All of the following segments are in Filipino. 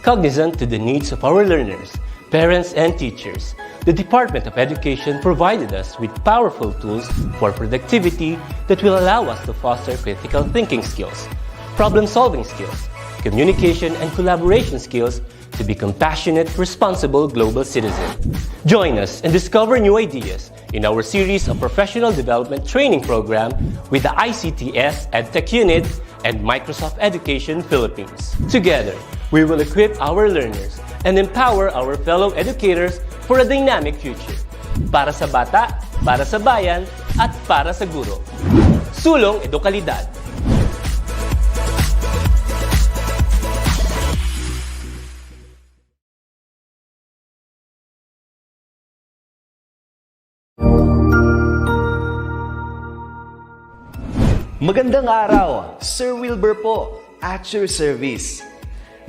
Cognizant to the needs of our learners, parents, and teachers, the Department of Education provided us with powerful tools for productivity that will allow us to foster critical thinking skills, problem-solving skills, communication and collaboration skills to be compassionate, responsible global citizens. Join us and discover new ideas in our series of professional development training program with the ICTS Edtech Unit and Microsoft Education Philippines. Together, we will equip our learners and empower our fellow educators for a dynamic future. Para sa bata, para sa bayan, at para sa guro. Sulong Edukalidad. Magandang araw, Sir Wilbur po, at your service.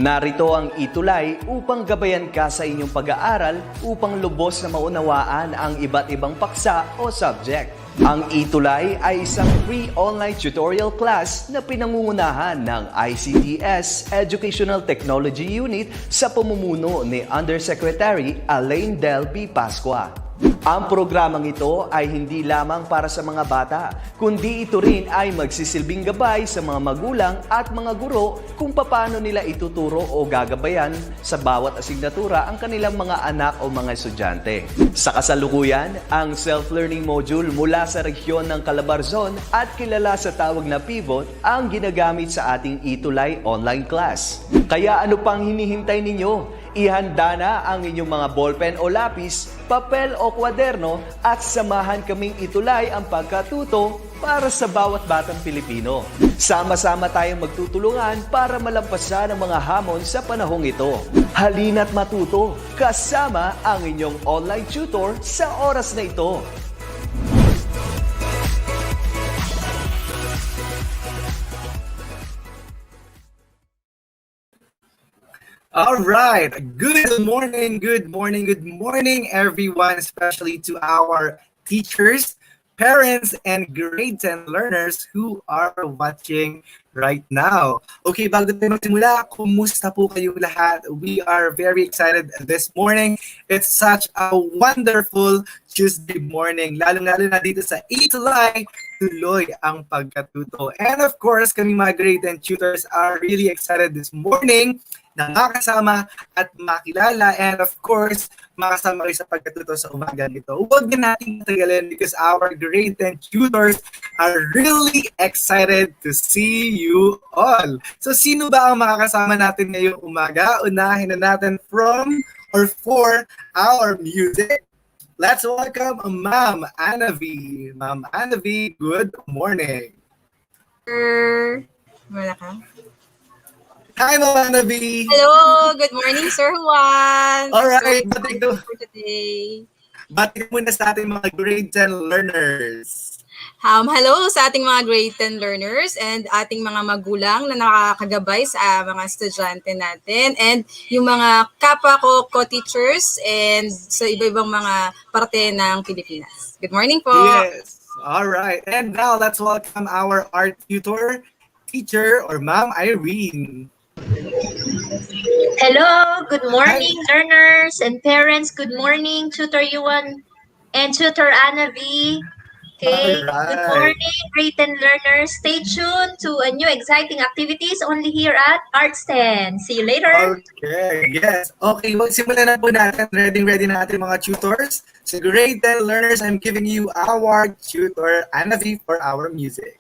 Narito ang ETUlay upang gabayan ka sa inyong pag-aaral upang lubos na maunawaan ang iba't ibang paksa o subject. Ang ETUlay ay isang free online tutorial class na pinangungunahan ng ICTS Educational Technology Unit sa pamumuno ni Undersecretary Elaine Del P. Pascua. Ang programang ito ay hindi lamang para sa mga bata, kundi ito rin ay magsisilbing gabay sa mga magulang at mga guro kung paano nila ituturo o gagabayan sa bawat asignatura ang kanilang mga anak o mga estudyante. Sa kasalukuyan, ang self-learning module mula sa rehiyon ng Calabarzon at kilala sa tawag na pivot ang ginagamit sa ating ETUlay online class. Kaya ano pang hinihintay ninyo? Ihanda na ang inyong mga ballpen o lapis, papel o kwaderno at samahan kaming itulay ang pagkatuto para sa bawat batang Pilipino. Sama-sama tayong magtutulungan para malampasan ang mga hamon sa panahong ito. Halina't matuto kasama ang inyong online tutor sa oras na ito. All right. Good morning, everyone, especially to our teachers, parents, and grade 10 learners who are watching right now. Okay, bago tayo magsimula, kumusta po kayo lahat? We are very excited this morning. It's such a wonderful Tuesday morning, lalo-lalo na dito sa ETUlay, tuloy ang pagkatuto. And of course, kami mga grade 10 tutors are really excited this morning na makasama at makilala, and of course, makasama kayo sa pagkatuto sa umaga nito. Huwag na natin matagalin because our grade 10 tutors are really excited to see you all. So, sino ba ang makakasama natin ngayong umaga? Unahin na natin from or for our music. Let's welcome Ma'am Anna V. Ma'am Anna V, good morning. Wala ka? Hi, Ma'am Anna V. Hello, good morning, Sir Juan. Alright, batik for today. Batik muna sa ating mga grade 10 learners. Hello sa ating mga grade 10 learners and ating mga magulang na nakakagabay sa mga estudyante natin and yung mga kapwa ko, co-teachers and sa iba-ibang mga parte ng Pilipinas. Good morning po. Yes, alright. And now, let's welcome our art tutor, teacher, or Ma'am Irene. Hello, good morning, learners and parents. Good morning, Tutor Yuan and Tutor Anna V. Okay, Alright. Good morning, grade 10 learners. Stay tuned to a new exciting activities only here at Arts 10. See you later. Okay, yes. Okay, magsimulan na po natin. Ready na natin mga tutors. So grade 10 learners, I'm giving you our tutor, Anna V, for our music.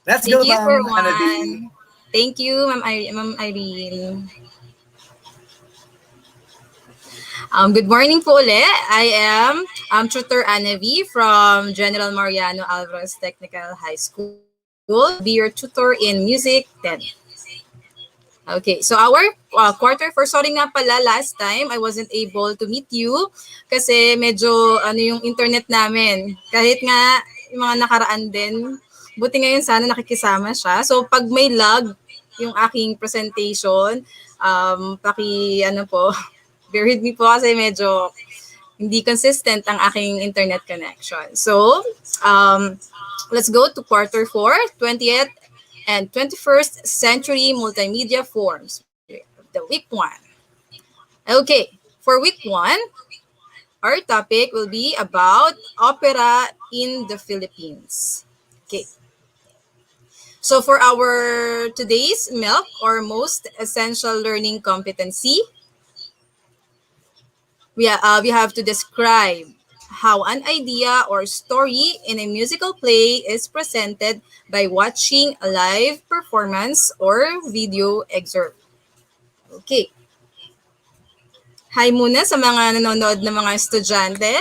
Let's go, Thank you for Ma'am Anna V. one. Thank you, Ma'am Irene. Good morning po ulit. I am Tutor Anna V from General Mariano Alvarez Technical High School. Be your tutor in Music 10. Okay, so our quarter for, sorry nga pala, last time I wasn't able to meet you kasi medyo yung internet namin. Kahit nga yung mga nakaraan din, buti ngayon sana nakikisama siya. So pag may lag yung aking presentation, bear with me po kasi medyo hindi consistent ang aking internet connection. So, let's go to quarter 4, 20th and 21st century multimedia forms. The week 1. Okay, for week 1, our topic will be about opera in the Philippines. Okay. So for our today's MILK, or most essential learning competency, we have to describe how an idea or story in a musical play is presented by watching a live performance or video excerpt. Okay. Hi muna sa mga nanonood na mga estudyante.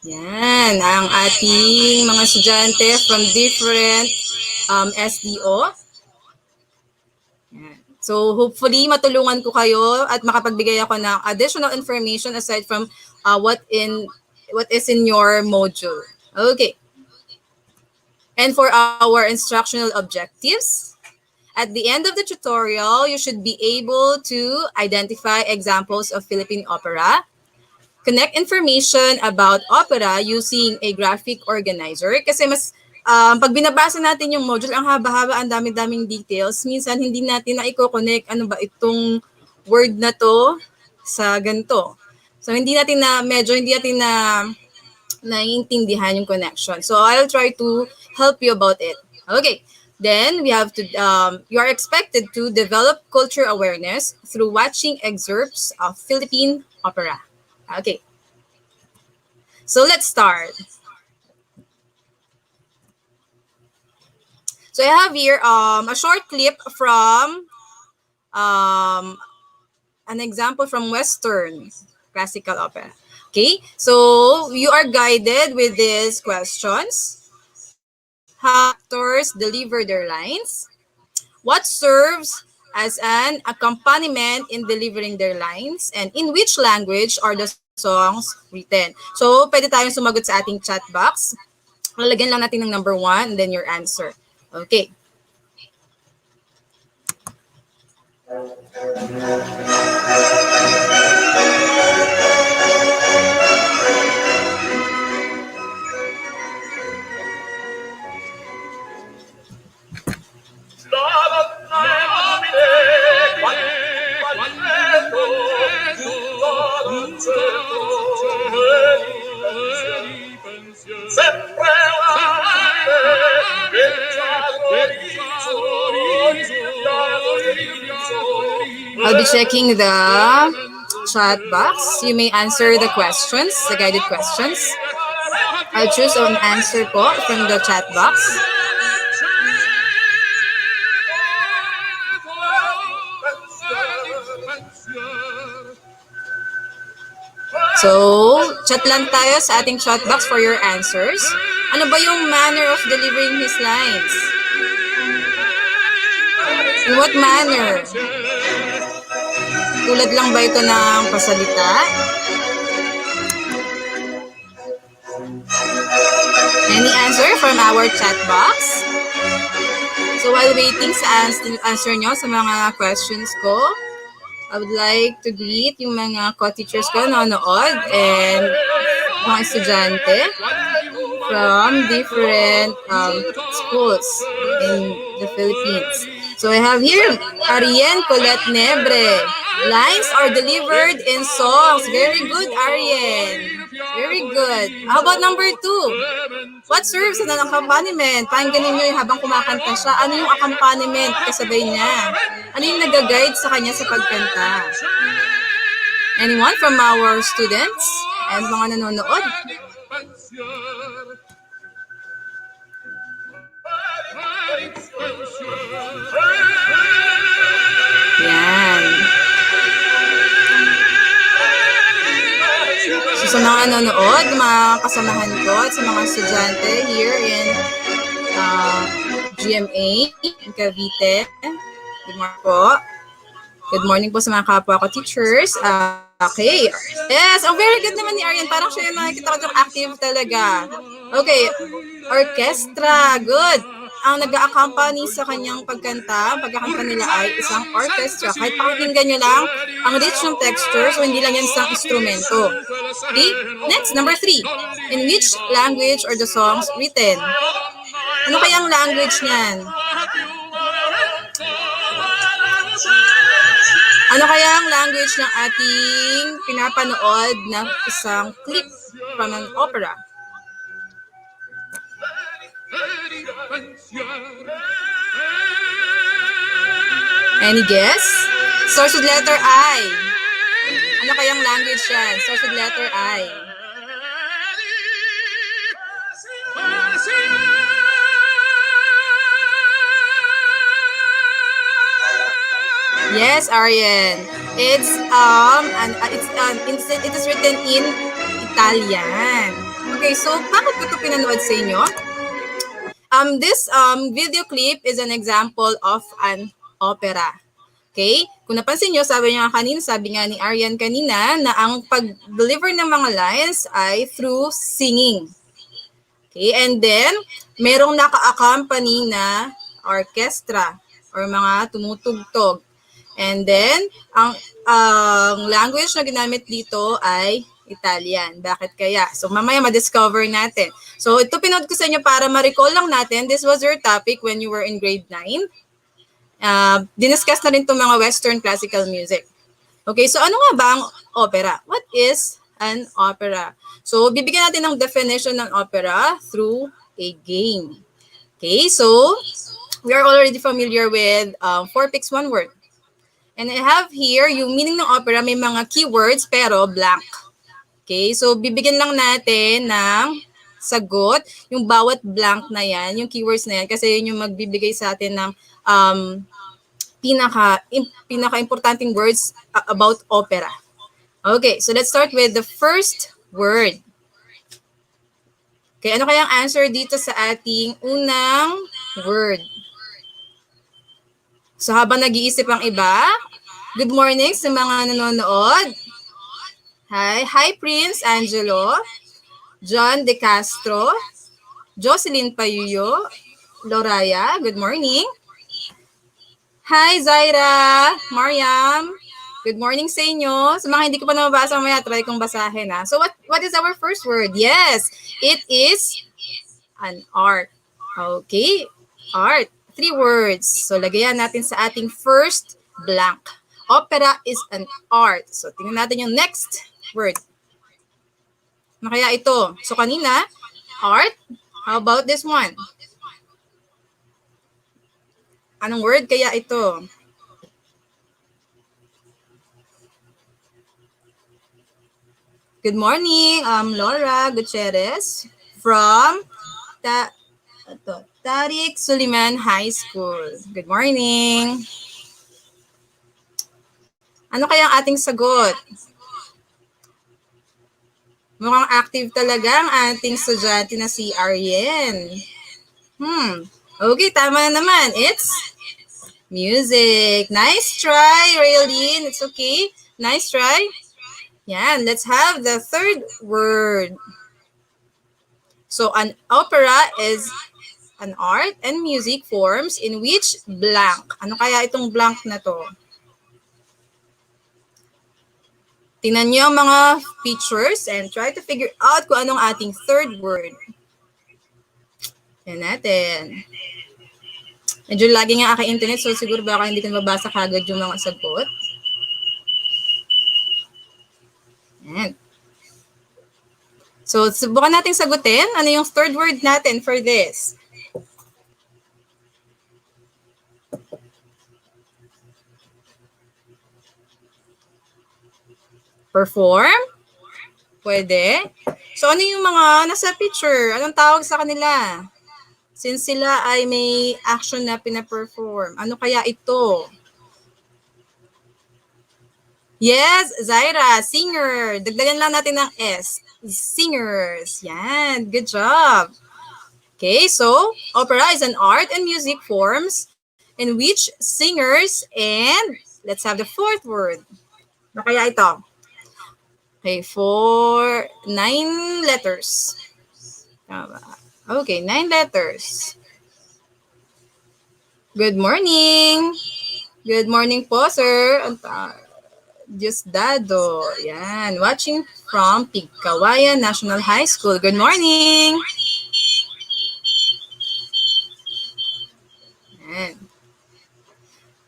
Yan, ang ating mga estudyante from different SDO. Yan. So hopefully matulungan ko kayo at makapagbigay ako ng additional information aside from what is in your module. Okay. And for our instructional objectives, at the end of the tutorial, you should be able to identify examples of Philippine opera, connect information about opera using a graphic organizer. Kasi mas, pag binabasa natin yung module, ang haba-haba, ang dami-daming details, minsan hindi natin na i-connect, ano ba itong word na to sa ganito. So hindi natin na naiintindihan yung connection. So I'll try to help you about it. Okay. Then we have to, you are expected to develop culture awareness through watching excerpts of Philippine opera. Okay. So let's start. So I have here a short clip from an example from Western classical opera. Okay, so you are guided with these questions. How actors deliver their lines? What serves as an accompaniment in delivering their lines? And in which language are the songs written? So, pwede tayong sumagot sa ating chat box. Lalagyan lang natin ng number 1 and then your answer. Okay. I'll be checking the chat box. You may answer the questions, the guided questions. I'll choose an answer po from the chat box. So, chat lang tayo sa ating chat box for your answers. Ano ba yung manner of delivering his lines? In what manner? Tulad lang ba ito ng pasalita? Any answer from our chat box? So while waiting sa answer nyo sa mga questions ko, I would like to greet yung mga co-teachers ko na nanonood and mga estudyante from different schools in the Philippines. So I have here Arien Colette Nebre. Lines are delivered in songs. Very good, Arien. Very good. How about number 2? What serves as an accompaniment? Pakingganin nyo yung habang kumakanta siya. Ano yung accompaniment kasabay niya? Ano yung nag-guide sa kanya sa pagkanta? Anyone from our students and mga nanonood? Yan. So sa mga nanonood, mga kasamahan ko at sa mga estudyante here in GMA in Cavite. Good morning po. Good morning po sa mga kapwa ko teachers. Okay. Yes, very good naman ni Arian. Parang siya yung nakikita ko yung active talaga. Okay. Orchestra. Good. Ang nag-accompany sa kanyang pagkakanta nila ay isang orchestra. Kahit pakinggan nyo lang, ang rich ng texture, so hindi lang yan isang instrumento. Okay? Next, number 3. In which language are the songs written? Ano kayang language niyan? Ano kaya ang language ng ating pinapanood na isang clip from an opera? Any guess? Starts with letter I. Ano kayang language yan? Starts with letter I. Yes, Aryan. It is written in Italian. Okay, so bakit ko ito pinanood sa inyo? This video clip is an example of an opera. Okay? Kung napansin nyo, sabi nga ni Aryan kanina, na ang pag-deliver ng mga lines ay through singing. Okay? And then, merong naka-accompany na orchestra or mga tumutugtog. And then, ang language na ginamit dito ay Italian. Bakit kaya? So, mamaya ma-discover natin. So, ito pinod ko sa inyo para ma-recall lang natin. This was your topic when you were in grade 9. Diniscuss na rin itong mga Western classical music. Okay, so ano nga ba ang opera? What is an opera? So, bibigyan natin ng definition ng opera through a game. Okay, so, we are already familiar with 4 picks 1 word. And I have here, yung meaning ng opera, may mga keywords pero blank. Okay, so bibigyan lang natin ng sagot, yung bawat blank na yan, yung keywords na yan, kasi yun yung magbibigay sa atin ng pinaka-importanting words about opera. Okay, so let's start with the first word. Okay, ano kayang answer dito sa ating unang word? So habang nag-iisip ang iba, good morning sa mga nanonood. Hi Prince Angelo, John De Castro, Jocelyn Payuyo, Loraya, good morning. Hi Zaira, Mariam, good morning sa inyo. Sa mga hindi ko pa nababasa, mamaya try kong basahin. So what is our first word? Yes, it is an art. Okay, art. 3 words. So, lagayan natin sa ating first blank. Opera is an art. So, tingnan natin yung next word. Ano kaya ito? So, kanina, art. How about this one? Anong word kaya ito? Good morning, Laura Gutierrez from Tariq Suliman High School. Good morning. Ano kaya ang ating sagot? Mukhang active talaga ang ating estudyante na si Aryen. Okay, tama na naman. It's music. Nice try, Raylene. It's okay. Nice try. Yan, let's have the third word. So, an opera is an art and music forms in which blank. Ano kaya itong blank na to? Tingnan niyo ang mga features and try to figure out kung anong ating third word. Yan natin. Medyo lagi nga aking internet, so siguro baka hindi ko mabasa kagad yung mga sagot. Yan. So, subukan natin sagutin. Ano yung third word natin for this? Perform? Pwede. So, ano yung mga nasa picture? Anong tawag sa kanila? Since sila ay may action na pina-perform, ano kaya ito? Yes, Zaira, singer. Dagdagan lang natin ng S. Singers. Yan, good job. Okay, so, opera is an art and music forms in which singers and, let's have the fourth word. Ano kaya ito? Okay, 9 letters. Okay, 9 letters. Good morning. Good morning po, sir. Diosdado. Yan, watching from Pigkawayan National High School. Good morning. Yan.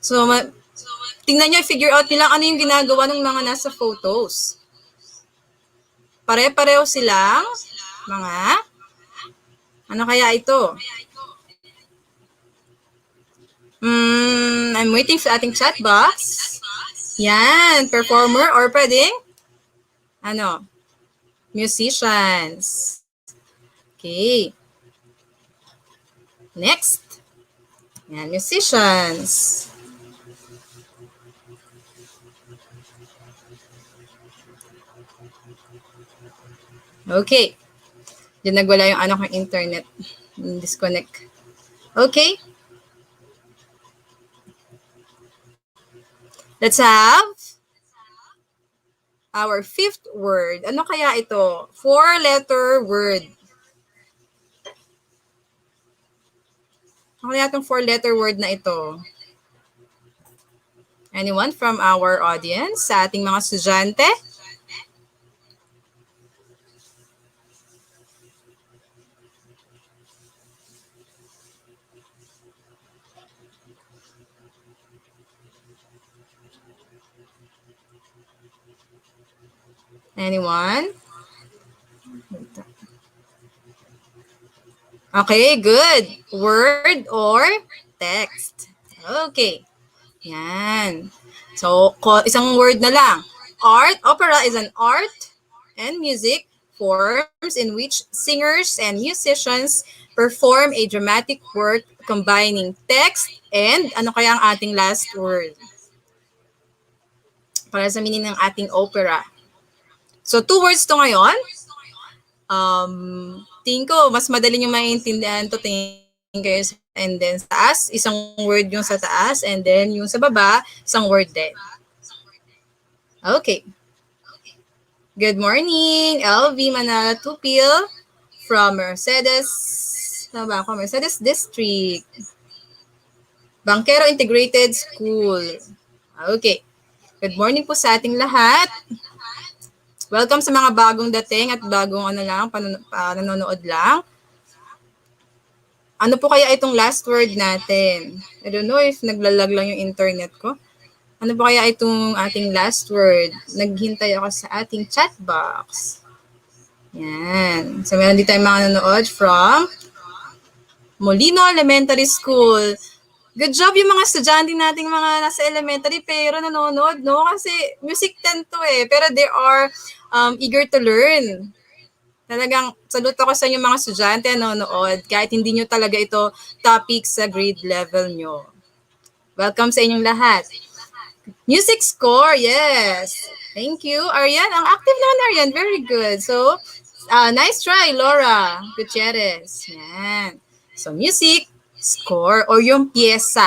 So, tingnan nyo, figure out nila ano yung ginagawa ng mga nasa photos. Pare-pareho silang mga, ano kaya ito? I'm waiting sa ating chat box. Yan, performer or pwedeng, ano, musicians. Okay. Next. Yan, musicians. Okay. Diyan nagwala yung ano kong internet. Disconnect. Okay. Let's have our fifth word. Ano kaya ito? 4-letter word. Ano kaya itong 4-letter word na ito? Anyone from our audience? Sa ating mga estudyante? Anyone? Okay, good. Word or text. Okay. Yan. So, isang word na lang. Art. Opera is an art and music forms in which singers and musicians perform a dramatic work combining text and ano kaya ang ating last word? Para sa meaning ng ating opera. So, 2 words to ngayon. Tingin ko, mas madali nyo maintindihan to. Tingin kayo. And then sa taas, isang word yung sa taas. And then yung sa baba, isang word din. Okay. Good morning, LV Manala Tupil from Mercedes. Ano ba ako? Mercedes District. Bangkero Integrated School. Okay. Good morning po sa ating lahat. Welcome sa mga bagong dating at bagong nanonood lang. Ano po kaya itong last word natin? I don't know if naglalag lang yung internet ko. Ano po kaya itong ating last word? Naghintay ako sa ating chat box. Yan. So meron dito tayong mga nanonood from Molino Elementary School. Good job yung mga estudyante nating mga nasa elementary pero nanonood, no? Kasi music 10 to eh. Pero they are eager to learn. Talagang saludo ako sa inyo mga estudyante nanonood kahit hindi nyo talaga ito topic sa grade level nyo. Welcome sa inyong lahat. Music score, yes. Thank you. Arian, ang active naman Arian. Very good. So, nice try, Laura Gutierrez. Yan. So, music score or yung pyesa.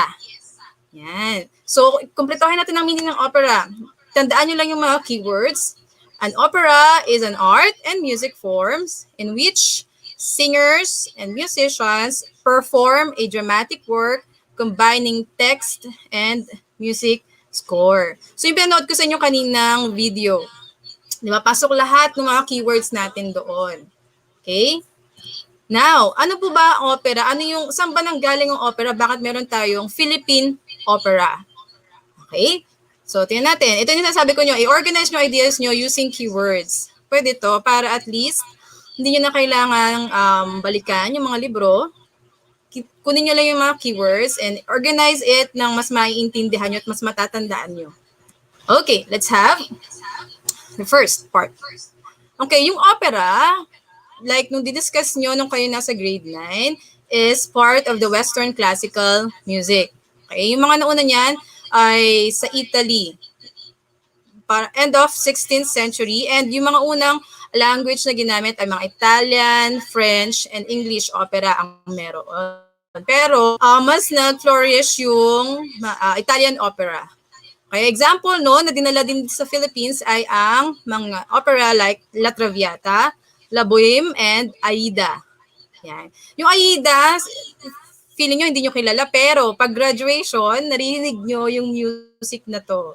Yan. So, kumpletohin natin ang meaning ng opera. Tandaan nyo lang yung mga keywords. An opera is an art and music forms in which singers and musicians perform a dramatic work combining text and music score. So, yung pinanood ko sa inyo kaninang video. Di ba? Pasok lahat ng mga keywords natin doon. Okay? Now, ano po ba ang opera? Saan ba nanggaling ang opera? Bakit meron tayong Philippine opera? Okay? So, tingnan natin. Ito yung sasabi ko nyo, i-organize nyo ideas nyo using keywords. Pwede to para at least hindi nyo na kailangan balikan yung mga libro. Kunin nyo lang yung mga keywords and organize it ng mas maiintindihan nyo at mas matatandaan nyo. Okay, let's have the first part. Okay, yung opera, like nung didiscuss nyo nung kayo nasa grade 9, is part of the Western classical music. Okay, yung mga nauna niyan ay sa Italy. End of 16th century. And yung mga unang language na ginamit ay mga Italian, French, and English opera ang meron. Pero mas nag-flourish yung Italian opera. Kaya example no, na dinala din sa Philippines ay ang mga opera like La Traviata, La Boheme, and Aida. Yan. Yung Aida, feeling nyo hindi nyo kilala, pero pag graduation, narinig nyo yung music na to.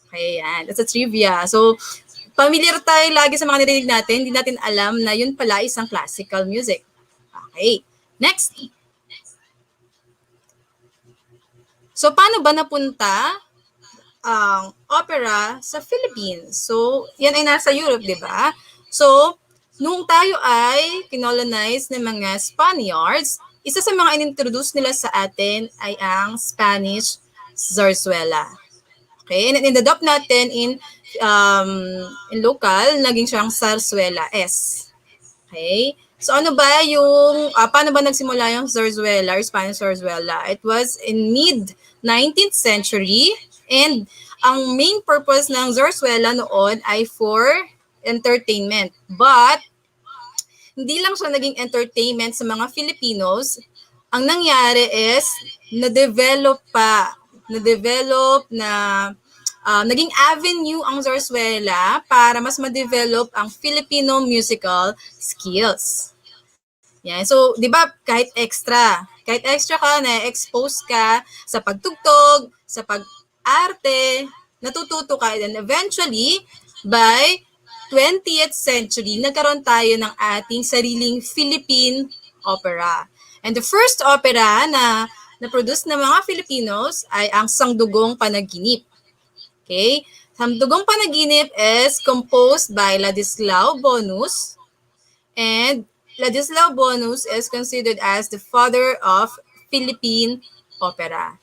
Okay, yan. That's a trivia. So, familiar tayo lagi sa mga narinig natin, hindi natin alam na yun pala isang classical music. Okay, next. So, paano ba napunta opera sa Philippines. So, yan ay nasa Europe, di ba? So, nung tayo ay kinolonize ng mga Spaniards, isa sa mga inintroduce nila sa atin ay ang Spanish zarzuela. Okay? And in-adopt natin in local, naging siyang zarzuela, S. Okay? So ano ba yung, paano ba nagsimula yung zarzuela or Spanish zarzuela? It was in mid-19th century and ang main purpose ng zarzuela noon ay for entertainment. But hindi lang siya naging entertainment sa mga Filipinos. Ang nangyari is naging avenue ang zarzuela para mas ma-develop ang Filipino musical skills. Yan. So, di ba, kahit extra ka, na-expose ka sa pagtugtog, sa pag-arte, natututo ka. And eventually, by 20th century, nagkaroon tayo ng ating sariling Philippine opera. And the first opera na na-produce ng mga Filipinos ay ang Sangdugong Panaginip. Okay? Sangdugong Panaginip is composed by Ladislao Bonus, and Ladislao Bonus is considered as the father of Philippine opera.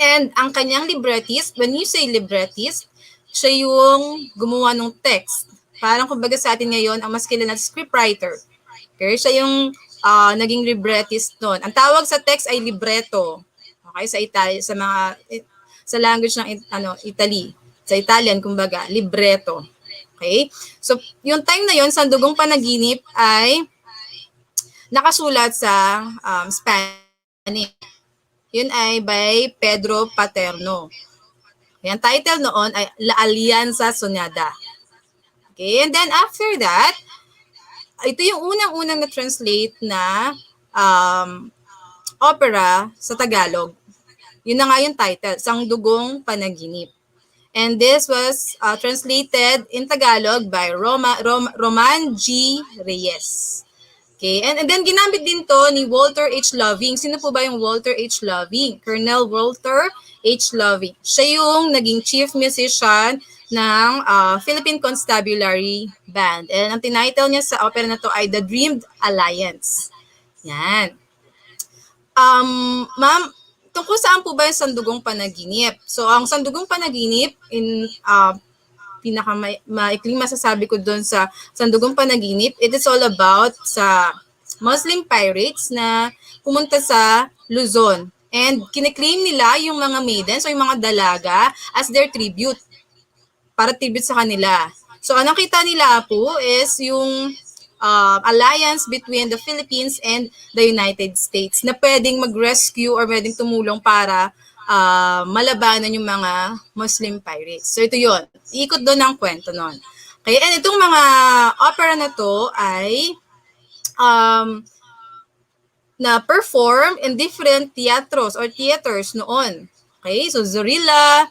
And ang kanyang librettist, when you say librettist, siya yung gumawa ng text. Parang kumbaga sa atin ngayon, ang mas kilala na scriptwriter. Okay? Siya yung naging librettist noon. Ang tawag sa text ay libretto. Okay? Sa Italy, sa language ng Italy. Sa Italian, kumbaga, libretto. Okay? So, yung time na yon, Sandugong Panaginip ay nakasulat sa Spanish. Yun ay by Pedro Paterno. Yung title noon ay La Alianza Soñada. Okay? And then after that, ito yung unang-unang na-translate na opera sa Tagalog. Yun na nga yung title, Sangdugong Panaginip. And this was translated in Tagalog by Roman G. Reyes. Okay, and then ginamit din to ni Walter H. Loving. Sino po ba yung Walter H. Loving? Colonel Walter H. Loving. Siya yung naging chief musician ng Philippine Constabulary Band. And ang tinitle niya sa opera na to ay The Dreamed Alliance. Yan. Ma'am, tungkol saan po ba yung Sandugong Panaginip? So, ang Sandugong Panaginip, pinaka-maikling masasabi ko doon sa Sandugong Panaginip, it is all about sa Muslim pirates na pumunta sa Luzon. And kiniklaim nila yung mga maidens o yung mga dalaga as their tribute, para tribute sa kanila. So, anong kita nila po is yung alliance between the Philippines and the United States na pwedeng mag-rescue or pwedeng tumulong para malabanan yung mga Muslim pirates. So ito yun. Ikot doon ang kwento nun. Okay, and itong mga opera na to ay na-perform in different theaters noon. Okay, so Zorilla,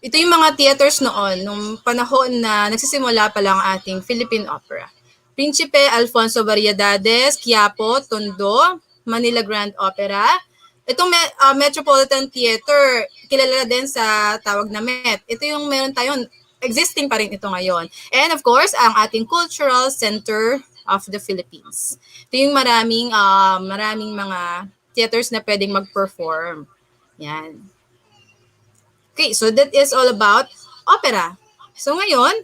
ito yung mga theaters noon, nung panahon na nagsisimula pa lang ating Philippine opera. Príncipe Alfonso Variedades, Quiapo, Tondo, Manila Grand Opera. Itong Metropolitan Theater, kilala din sa tawag na MET. Ito yung meron tayong, existing pa rin ito ngayon. And of course, ang ating Cultural Center of the Philippines. Ito yung maraming mga theaters na pwedeng mag-perform. Yan. Okay, so that is all about opera. So ngayon,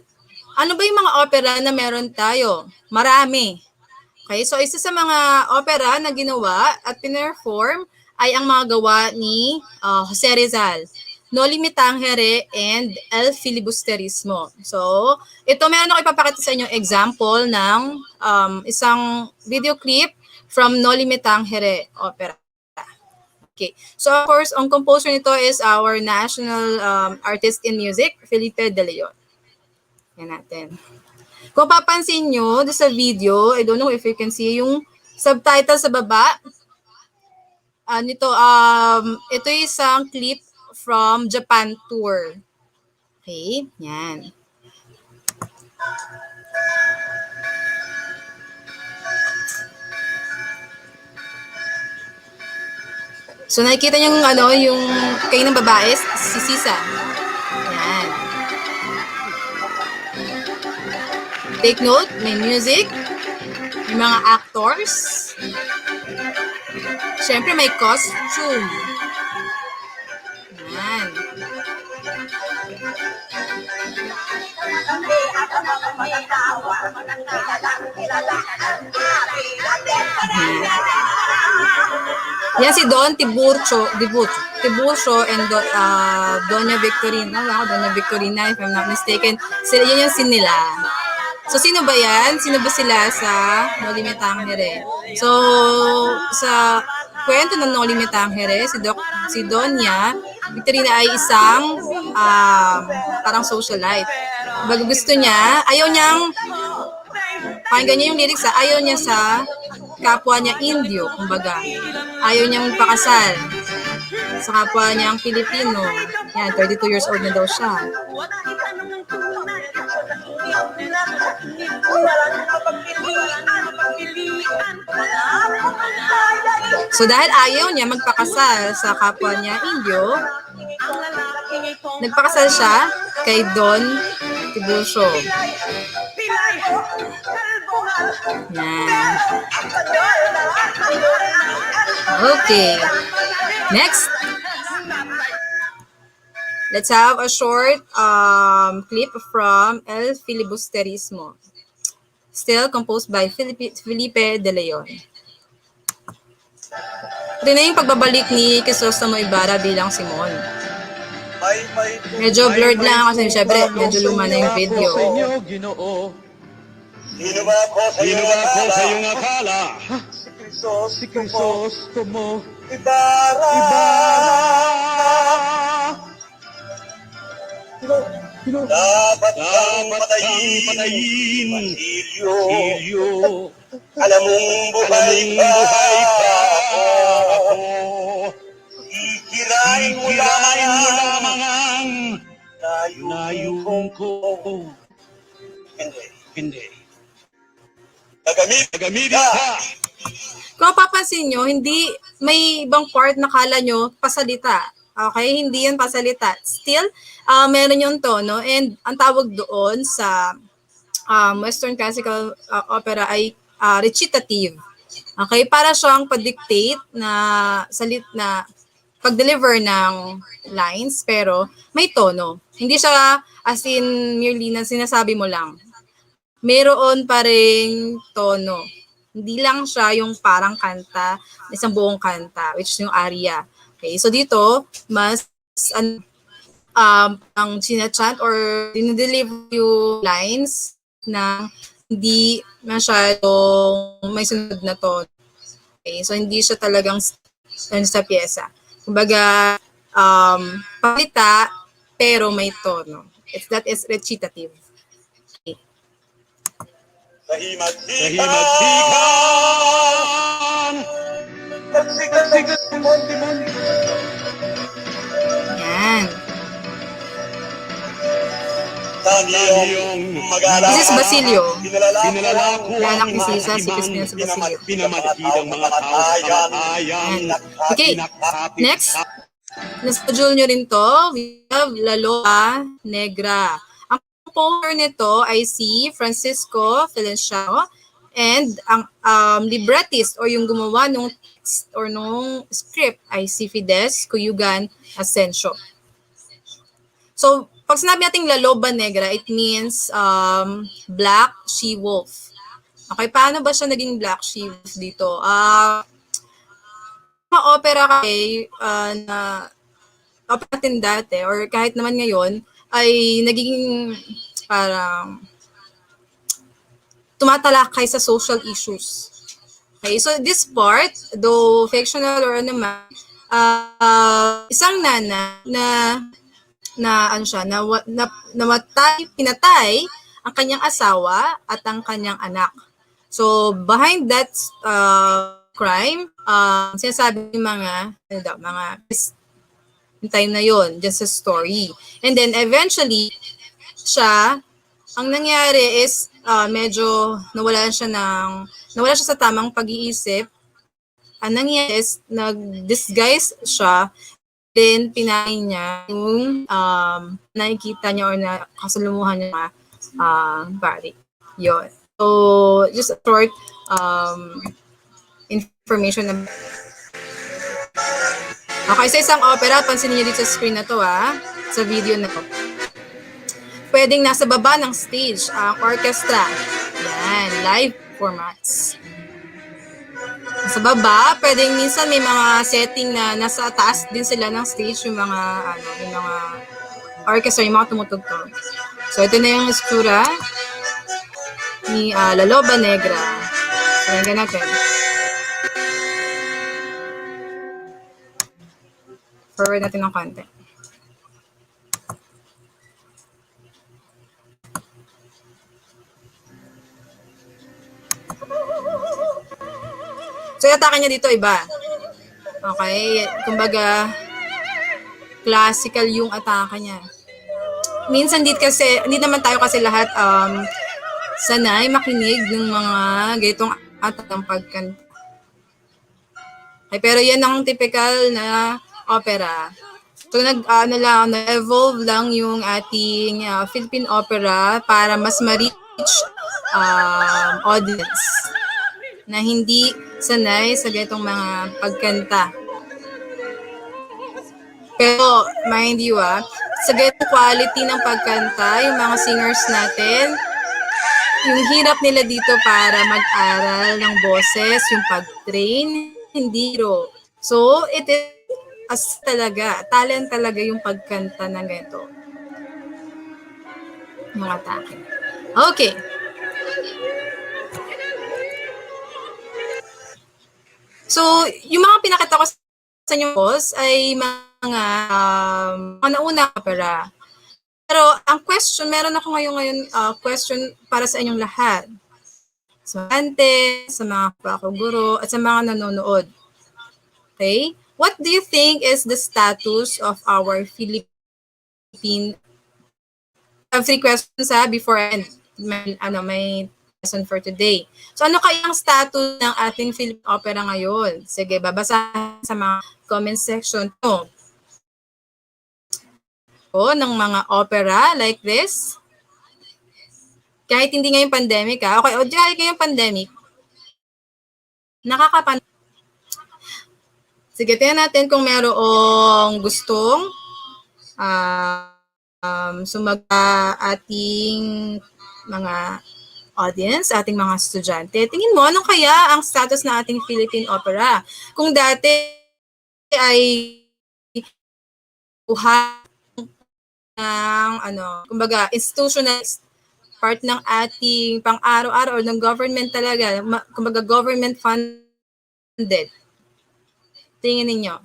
ano ba yung mga opera na meron tayo? Marami. Okay, so isa sa mga opera na ginawa at pinerform ay ang mga gawa ni Jose Rizal, Noli Me Tangere and El Filibusterismo. So, ito meron ako ipapakita sa inyo example ng isang video clip from Noli Me Tangere opera. Okay, so of course, ang composer nito is our national artist in music, Felipe De Leon. Yan natin. Kung papansin nyo sa video, I don't know if you can see yung subtitle sa baba. Ito yung isang clip from Japan tour. Okay, yan. So nakikita niyo yung yung kayo ng babae, si Sisa. Take note, may music, may mga actors, syempre may costume. Yan. Yan si Don Tiburcio and Doña Victorina. Doña Victorina, if I'm not mistaken. Sila, yun yung scene nila. So, sino ba yan? Sino ba sila sa No Limit Tangere? So, sa kwento ng No Limit Tangere, si Doña Victorina ay isang parang socialite. Bago gusto niya, ayaw niyang, pakinggan niya yung lyrics, ayaw niya sa kapwa niya Indio, kumbaga. Ayaw niyang magpakasal sa kapwa niyang Pilipino. Yan, 32 years old na daw siya. So dahil ayaw niya magpakasal sa kapwa niya Indio, nagpakasal siya kay Don Tiburcio. Yan. Okay. Next. Let's have a short clip from El Filibusterismo. Still composed by Felipe De Leon. Ito na yung pagbabalik ni Crisostomo Ibarra bilang Simon. Medyo blurred lang kasi syempre medyo luma na yung video. Sino ba ako sa iyong akala? Si Crisostomo Ibarra. Dapat kang patayin, Basilio. Alam mong buhay pa ako. Sisirain mo lamang ang nayong ko. Hindi. Gagamitin ka. Kung papansin nyo, hindi, may ibang part na kala nyo pasalita. Okay? Hindi yan pasalita. Still, meron yung tono. And ang tawag doon sa Western classical opera ay recitative. Okay? Para siyang pa-dictate na pag-deliver ng lines, pero may tono. Hindi siya as in merely na sinasabi mo lang. Meron pa ring tono. Hindi lang siya yung parang kanta, isang buong kanta, which is yung aria. Okay, so dito, mas ang sinachant or dinideliver yung lines na hindi masyadong may sunod na tono. Okay, so hindi siya talagang sa pyesa. Kumbaga, palita, pero may tono. That is recitative. Sahimagsikan. Yan. This is Basilio. Anak ni Sisa, si Crispina sa Basilio. Pinamatigang mga tao sa kamatayan. Okay, next. Nasadule nyo rin to. We have La Loa Negra. Ang composer nito ay si Francisco Feliciano and ang librettist o yung gumawa nung text or nung script ay si Fides Cuyugan Asensio. So, pag sinabi natin La Loba Negra, it means black she-wolf. Okay, paano ba siya naging black she-wolf dito? Mga opera kasi na opera natin dati or kahit naman ngayon ay nagiging parang tumatalakay sa social issues. Okay, so this part, though fictional or ano man, isang nana pinatay ang kanyang asawa at ang kanyang anak. So behind that crime, sinasabi ng mga time na yon just a story. And then eventually, ang nangyari is medyo nawala siya sa tamang pag-iisip. Ang nangyari is nag-disguise siya, then pinay niya yung nakikita niya or nakasalumuhan niya body. Yun. So, just a short information na. Okay, sa isang opera, pansinin niyo dito sa screen na to sa video na to. Pwedeng nasa baba ng stage ang orchestra. Yan, live formats. Sa baba, pwedeng minsan may mga setting na nasa taas din sila ng stage yung mga orchestra, yung mga tumutugtog. So ito na yung itsura ni La Loba Negra. So hanggang natin. Forward natin ng konti. So, yung atake niya dito iba. Okay? Kumbaga, classical yung atake niya. Minsan hindi naman tayo kasi lahat sanay makinig ng mga ganitong atang pagkanta. Okay, pero yan ang typical na opera. So, nag-evolve lang yung ating Philippine opera para mas ma-reach audience na hindi sanay sa ganitong mga pagkanta. Pero, mind you sa ganitong quality ng pagkanta, yung mga singers natin, yung hirap nila dito para mag-aral ng boses, yung pag-train, hindi ro. So, it is talent talaga yung pagkanta ng ganito. Yung atake. Okay. So, yung mga pinakita ko sa inyo ay mga nauna opera. Pero ang question, meron ako ngayon question para sa inyong lahat. Sa sa mga kapakuguro, at sa mga nanonood. Okay? What do you think is the status of our Philippine? I have 3 questions before may lesson for today. So ano kaya ang status ng ating Philippine opera ngayon? Sige, babasahin sa mga comment section to. Ng mga opera like this. Kahit hindi ngayong pandemic Okay, kahit ngayong pandemic, sige, tingnan natin kung merong gustong sumaga ating mga audience, ating mga estudyante. Tingin mo, ano kaya ang status ng ating Philippine opera? Kung dati ay kumbaga, institutionalized part ng ating pang-araw-araw or ng government talaga, kumbaga government funded. Tingin ninyo.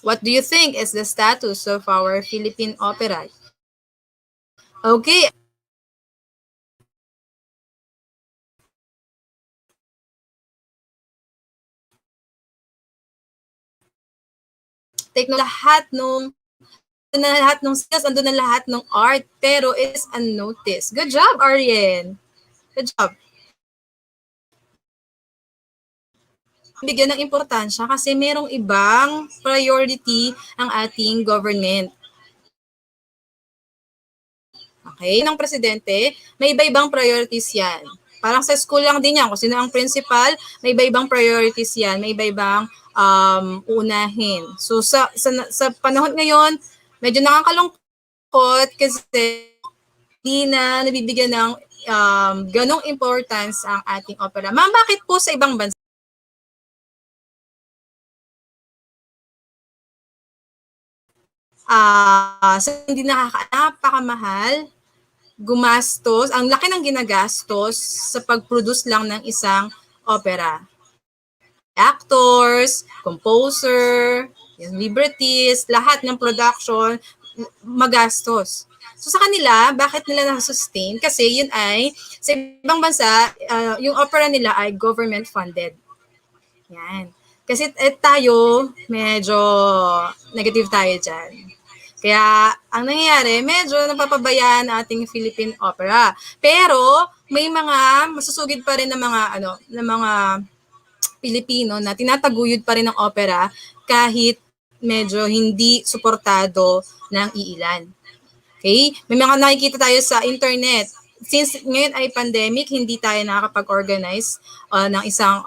What do you think is the status of our Philippine opera? Okay. Take note, lahat ng skills, andun na lahat ng art, pero is unnoticed. Good job, Arjen. Good job. Bigyan ng importansya kasi merong ibang priority ang ating government. Okay? Ng presidente, may iba-ibang priorities yan. Parang sa school lang din yan. Kung sino ang principal, may iba-ibang priorities yan. May iba-ibang unahin. So sa panahon ngayon, medyo nakakalungkot kasi hindi na nabibigyan ng ganong importance ang ating opera. Ma'am, bakit po sa ibang bansa? Hindi napakamahal, gumastos, ang laki ng ginagastos sa pag-produce lang ng isang opera. Actors, composer, libretist, lahat ng production, magastos. So sa kanila, bakit nila na-sustain? Kasi yun ay, sa ibang bansa, yung opera nila ay government funded. Yan. Kasi tayo, medyo negative tayo dyan. Kaya, ang nangyayari, medyo napapabayaan ating Philippine opera. Pero, may mga masusugid pa rin ng mga Pilipino na tinataguyod pa rin ng opera kahit medyo hindi suportado ng iilan. Okay? May mga nakikita tayo sa internet. Since ngayon ay pandemic, hindi tayo nakakapag-organize ng isang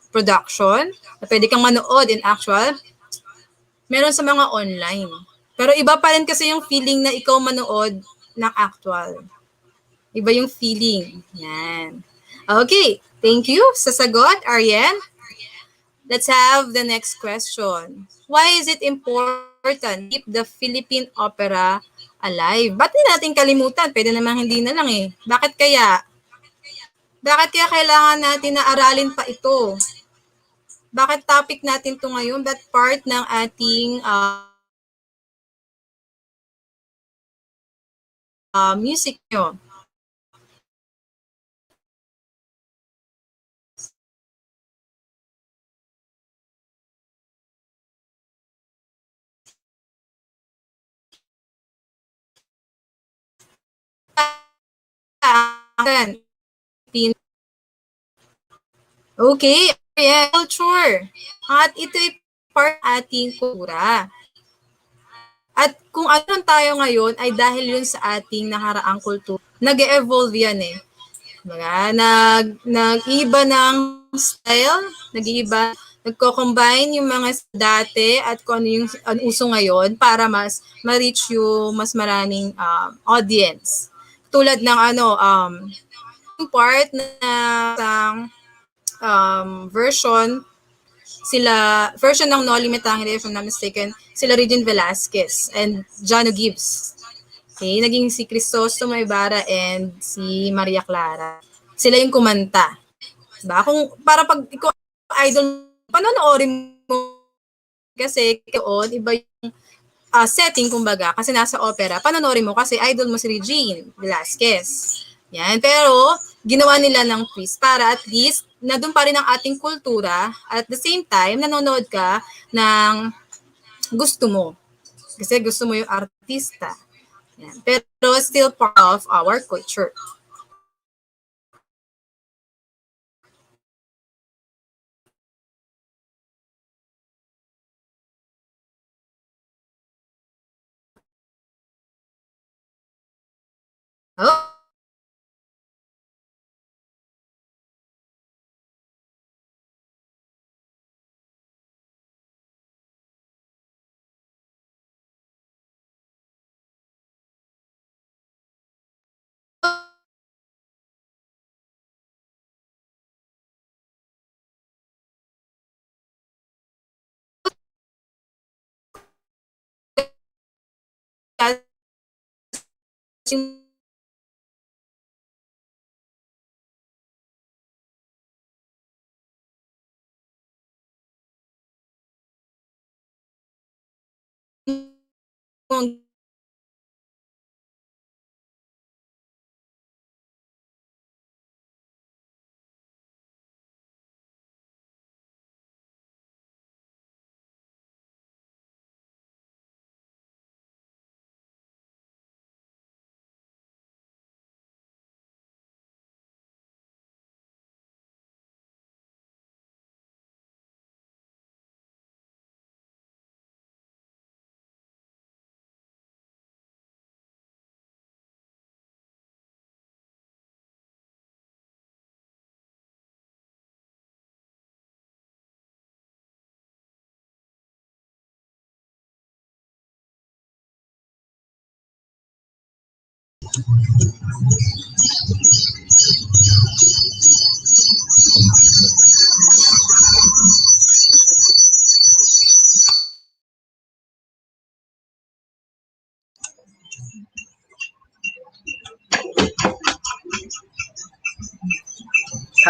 production na pwede kang manood in actual. Meron sa mga online. Pero iba pa rin kasi yung feeling na ikaw manood ng actual. Iba yung feeling. Yan. Okay. Thank you sa sagot, Ariane. Let's have the next question. Why is it important to keep the Philippine opera alive? Ba't di natin kalimutan? Pwede namang hindi na lang eh. Bakit kaya? Bakit kaya kailangan natin na aralin pa ito? Bakit topic natin to ngayon? That part ng ating music nyo? Okay, yeah, culture. At ito'y part ating kultura. At kung ano tayo ngayon ay dahil yun sa ating nakaraang kultura. Nag-evolve yan eh. Diba? Nag-iba ng style, nag-iba, nagko-combine yung mga dati at kung ano yung uso ngayon para mas ma-reach yung mas maraming audience. Tulad ng part na version ng No Limit Tangere, if I'm not mistaken, sila Regine Velasquez and Jano Gibbs. Okay, naging si Crisostomo Ibarra and si Maria Clara. Sila yung kumanta. Diba? Kung para pag ikaw idol, panonoorin mo kasi doon iba yung setting kumbaga kasi nasa opera, panonoorin mo kasi idol mo si Regine Velasquez. Yan, pero ginawa nila ng twist para at least na doon pa rin ang ating kultura at the same time nanonood ka ng gusto mo. Kasi gusto mo yung artista. Yan. Pero still part of our culture. Oh.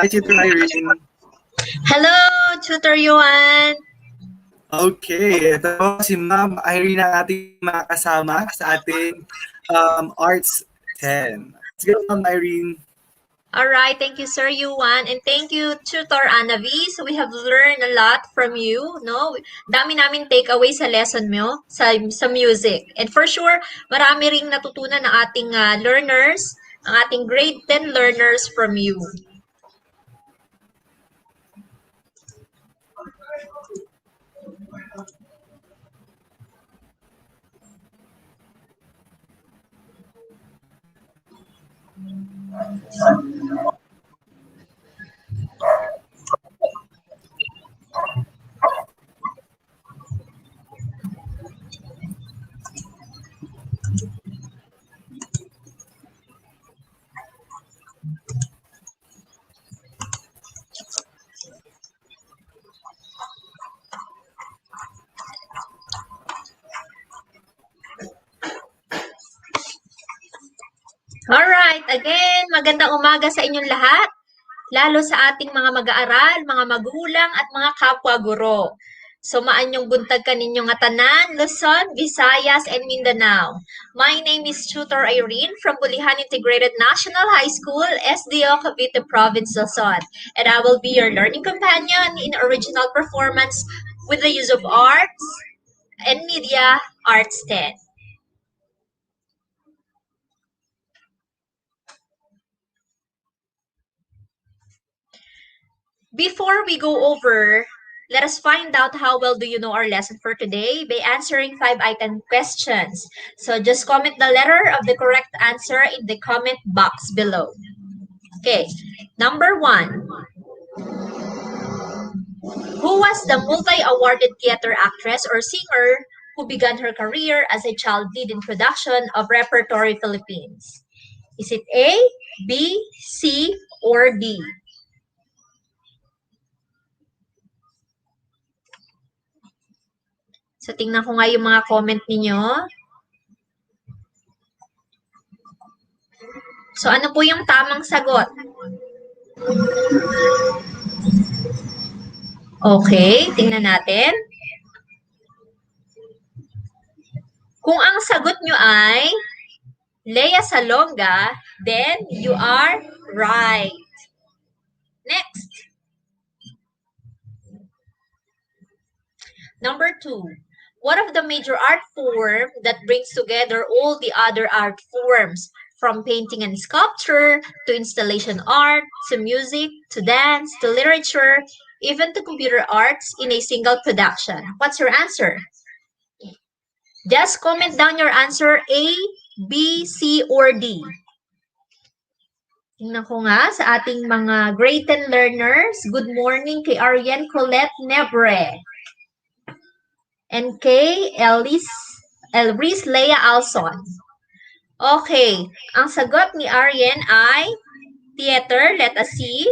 Hi, Tutor Irene. Hello, Tutor Yuan. Okay, ito si Ma'am Irene ang ating makasama sa ating Arts 10. Let's go, Ma'am Irene. All right, thank you, Sir Yuan, and thank you, Tutor Anavi. So we have learned a lot from you, no? Dami namin takeaway sa lesson mo sa music. And for sure, marami ring natutunan ng ating learners, ang ating grade 10 learners from you. Alright, again, magandang umaga sa inyong lahat, lalo sa ating mga mag-aaral, mga magulang at mga kapwa-guro. So, maanyong buntag kaninyong nga tanan, Luzon, Visayas, and Mindanao. My name is Tutor Irene from Bulihan Integrated National High School, SDO Cavite Province, Luzon. And I will be your learning companion in original performance with the use of arts and media, Arts 10. Before we go over, let us find out how well do you know our lesson for today by answering 5-item questions. So just comment the letter of the correct answer in the comment box below. Okay, number 1. Who was the multi-awarded theater actress or singer who began her career as a child lead in production of Repertory Philippines? Is it A, B, C, or D? So, tingnan ko nga yung mga comment ninyo. So, ano po yung tamang sagot? Okay, tingnan natin. Kung ang sagot nyo ay Lea Salonga, then you are right. Next. Number 2. What of the major art form that brings together all the other art forms, from painting and sculpture, to installation art, to music, to dance, to literature, even to computer arts in a single production? What's your answer? Just comment down your answer A, B, C, or D. Tingnan ko nga sa ating mga grade 10 learners. Good morning kay Ariane Colette Nebre. And kay Elris Lea Alson. Okay, ang sagot ni Ariane ay theater. Let us see.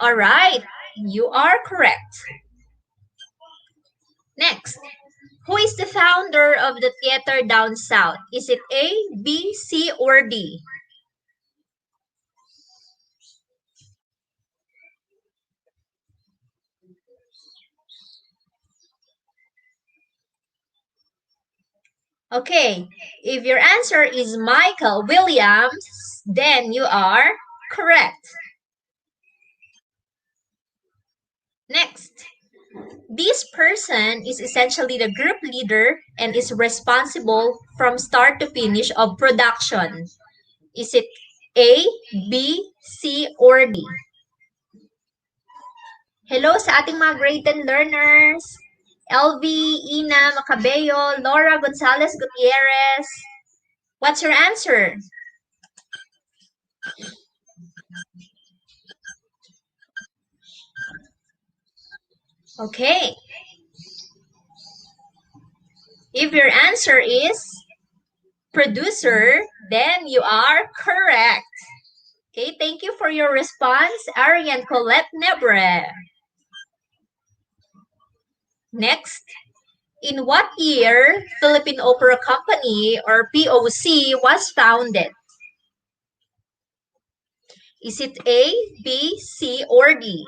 Alright, you are correct. Next, who is the founder of the Theater Down South? Is it A, B, C, or D? Okay, if your answer is Michael Williams, then you are correct. Next, this person is essentially the group leader and is responsible from start to finish of production. Is it A, B, C, or D? Hello sa ating mga grade 10 learners. LV, Ina Macabeo, Laura Gonzalez Gutierrez. What's your answer? Okay. If your answer is producer, then you are correct. Okay, thank you for your response, Ariane Colette Nebre. Next, in what year Philippine Opera Company or POC was founded? Is it A, B, C, or D?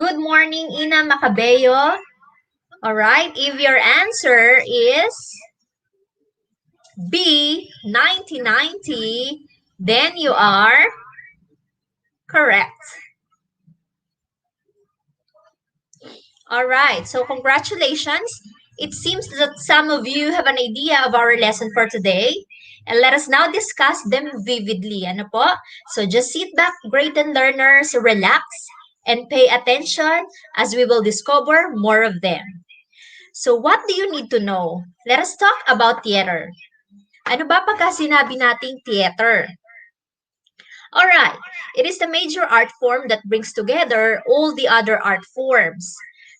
Good morning, Ina Macabeo. All right, if your answer is B, 1990, then you are correct. All right, so congratulations. It seems that some of you have an idea of our lesson for today. And let us now discuss them vividly. Ano po? So just sit back, grade 10 learners, relax, and pay attention as we will discover more of them. So what do you need to know? Let us talk about theater. Ano ba pagka sinabi nating theater? Alright, it is the major art form that brings together all the other art forms.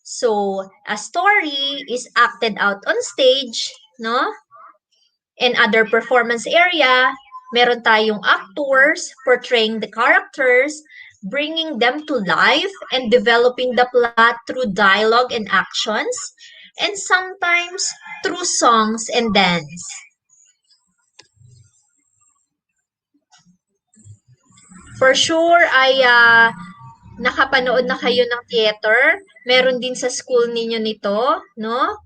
So, a story is acted out on stage, no? In other performance area, meron tayong actors portraying the characters, bringing them to life and developing the plot through dialogue and actions. and sometimes through songs and dance. For sure ay nakapanood na kayo ng theater. Meron din sa school ninyo nito, no?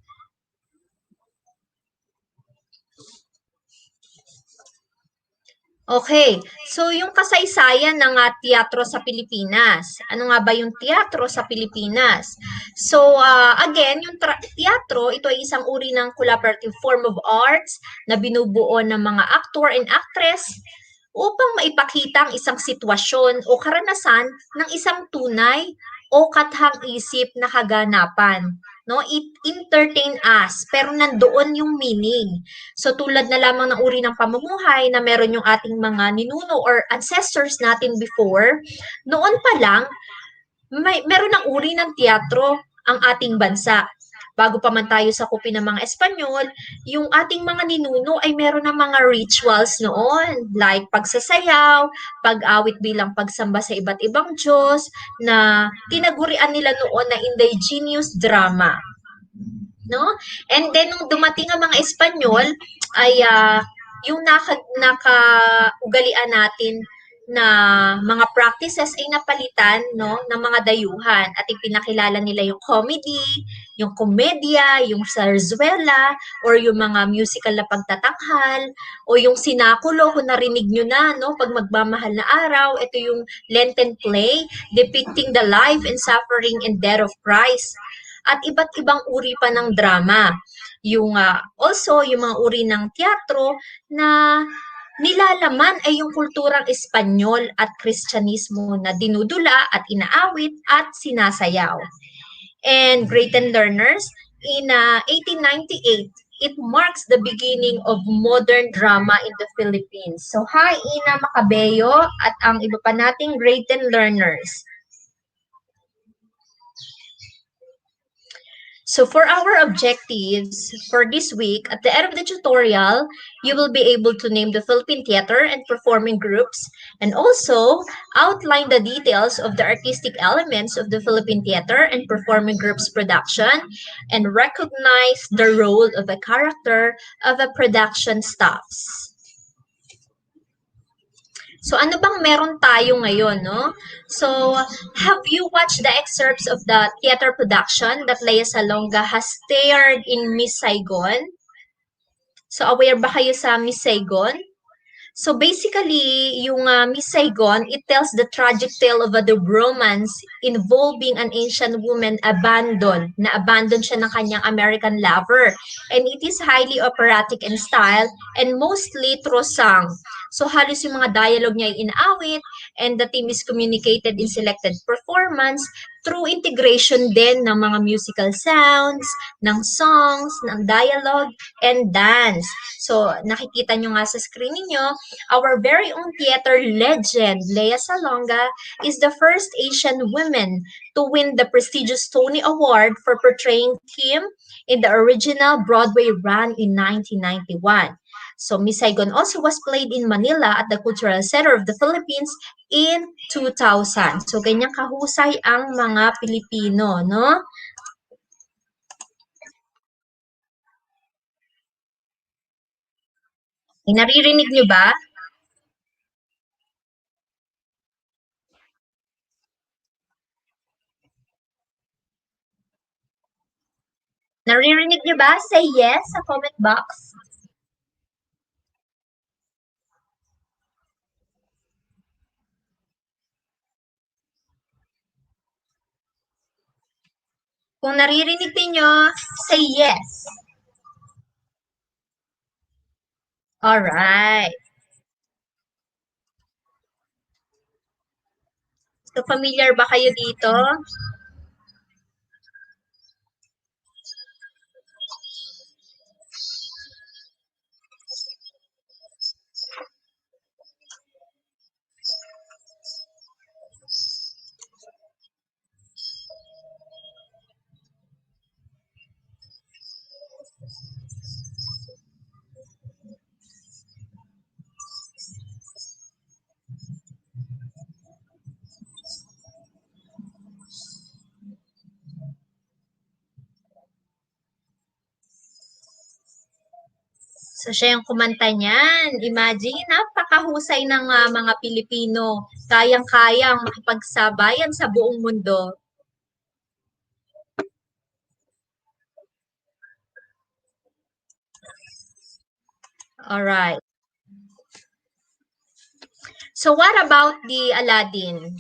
Okay, so yung kasaysayan ng teatro sa Pilipinas. Ano nga ba yung teatro sa Pilipinas? So, again, yung teatro, ito ay isang uri ng collaborative form of arts na binubuo ng mga actor and actress upang maipakita ang isang sitwasyon o karanasan ng isang tunay o kathang-isip na kaganapan. No, it entertain us, pero nandoon yung meaning. So tulad na lamang ng uri ng pamumuhay na meron yung ating mga ninuno or ancestors natin before, noon pa lang meron ng uri ng teatro ang ating bansa. Bago pa man tayo sakupin ng mga Espanyol, yung ating mga ninuno ay meron ng mga rituals noon, like pagsasayaw, pag-awit bilang pagsamba sa iba't ibang Diyos, na tinagurian nila noon na indigenous drama. No? And then, nung dumating ang mga Espanyol, ay yung nakaugalian natin na mga practices ay napalitan no ng mga dayuhan at ipinakilala nila yung comedy, yung komedya, yung zarzuela or yung mga musical na pagtatanghal o yung sinakulo kung narinig nyo na no pag magmamahal na araw, ito yung Lenten play depicting the life and suffering and death of Christ at iba't ibang uri pa ng drama. Yung also yung mga uri ng teatro na nilalaman ay yung kulturang Espanyol at Kristyanismo na dinudula at inaawit at sinasayaw. And great and learners, in 1898, it marks the beginning of modern drama in the Philippines. So, hi Ina Macabeo at ang iba pa nating great and learners. So for our objectives for this week, at the end of the tutorial, you will be able to name the Philippine theater and performing groups, and also outline the details of the artistic elements of the Philippine theater and performing groups production, and recognize the role of a character of a production staffs. So ano bang meron tayo ngayon, no? So, have you watched the excerpts of the theater production that Lea Salonga has starred in Miss Saigon? So, aware ba kayo sa Miss Saigon? So basically, yung Miss Saigon, it tells the tragic tale of a romance involving an ancient woman na-abandon siya ng kanyang American lover. And it is highly operatic in style and mostly through song. So halos yung mga dialogue niya ay inaawit and the theme is communicated in selected performance through integration din ng mga musical sounds, ng songs, ng dialogue, and dance. So, nakikita nyo nga sa screen niyo, our very own theater legend, Lea Salonga, is the first Asian woman to win the prestigious Tony Award for portraying Kim in the original Broadway run in 1991. So, Miss Saigon also was played in Manila at the Cultural Center of the Philippines in 2000. So, ganyan kahusay ang mga Pilipino, no? Naririnig nyo ba? Naririnig nyo ba? Say yes sa comment box. Kung naririnig niyo, say yes. Alright. So, familiar ba kayo dito? So, siya yung kumanta niyan. Imagine, napakahusay ng mga Pilipino. Kayang-kayang makipagsabayan sa buong mundo. Alright. So, what about the Aladdin?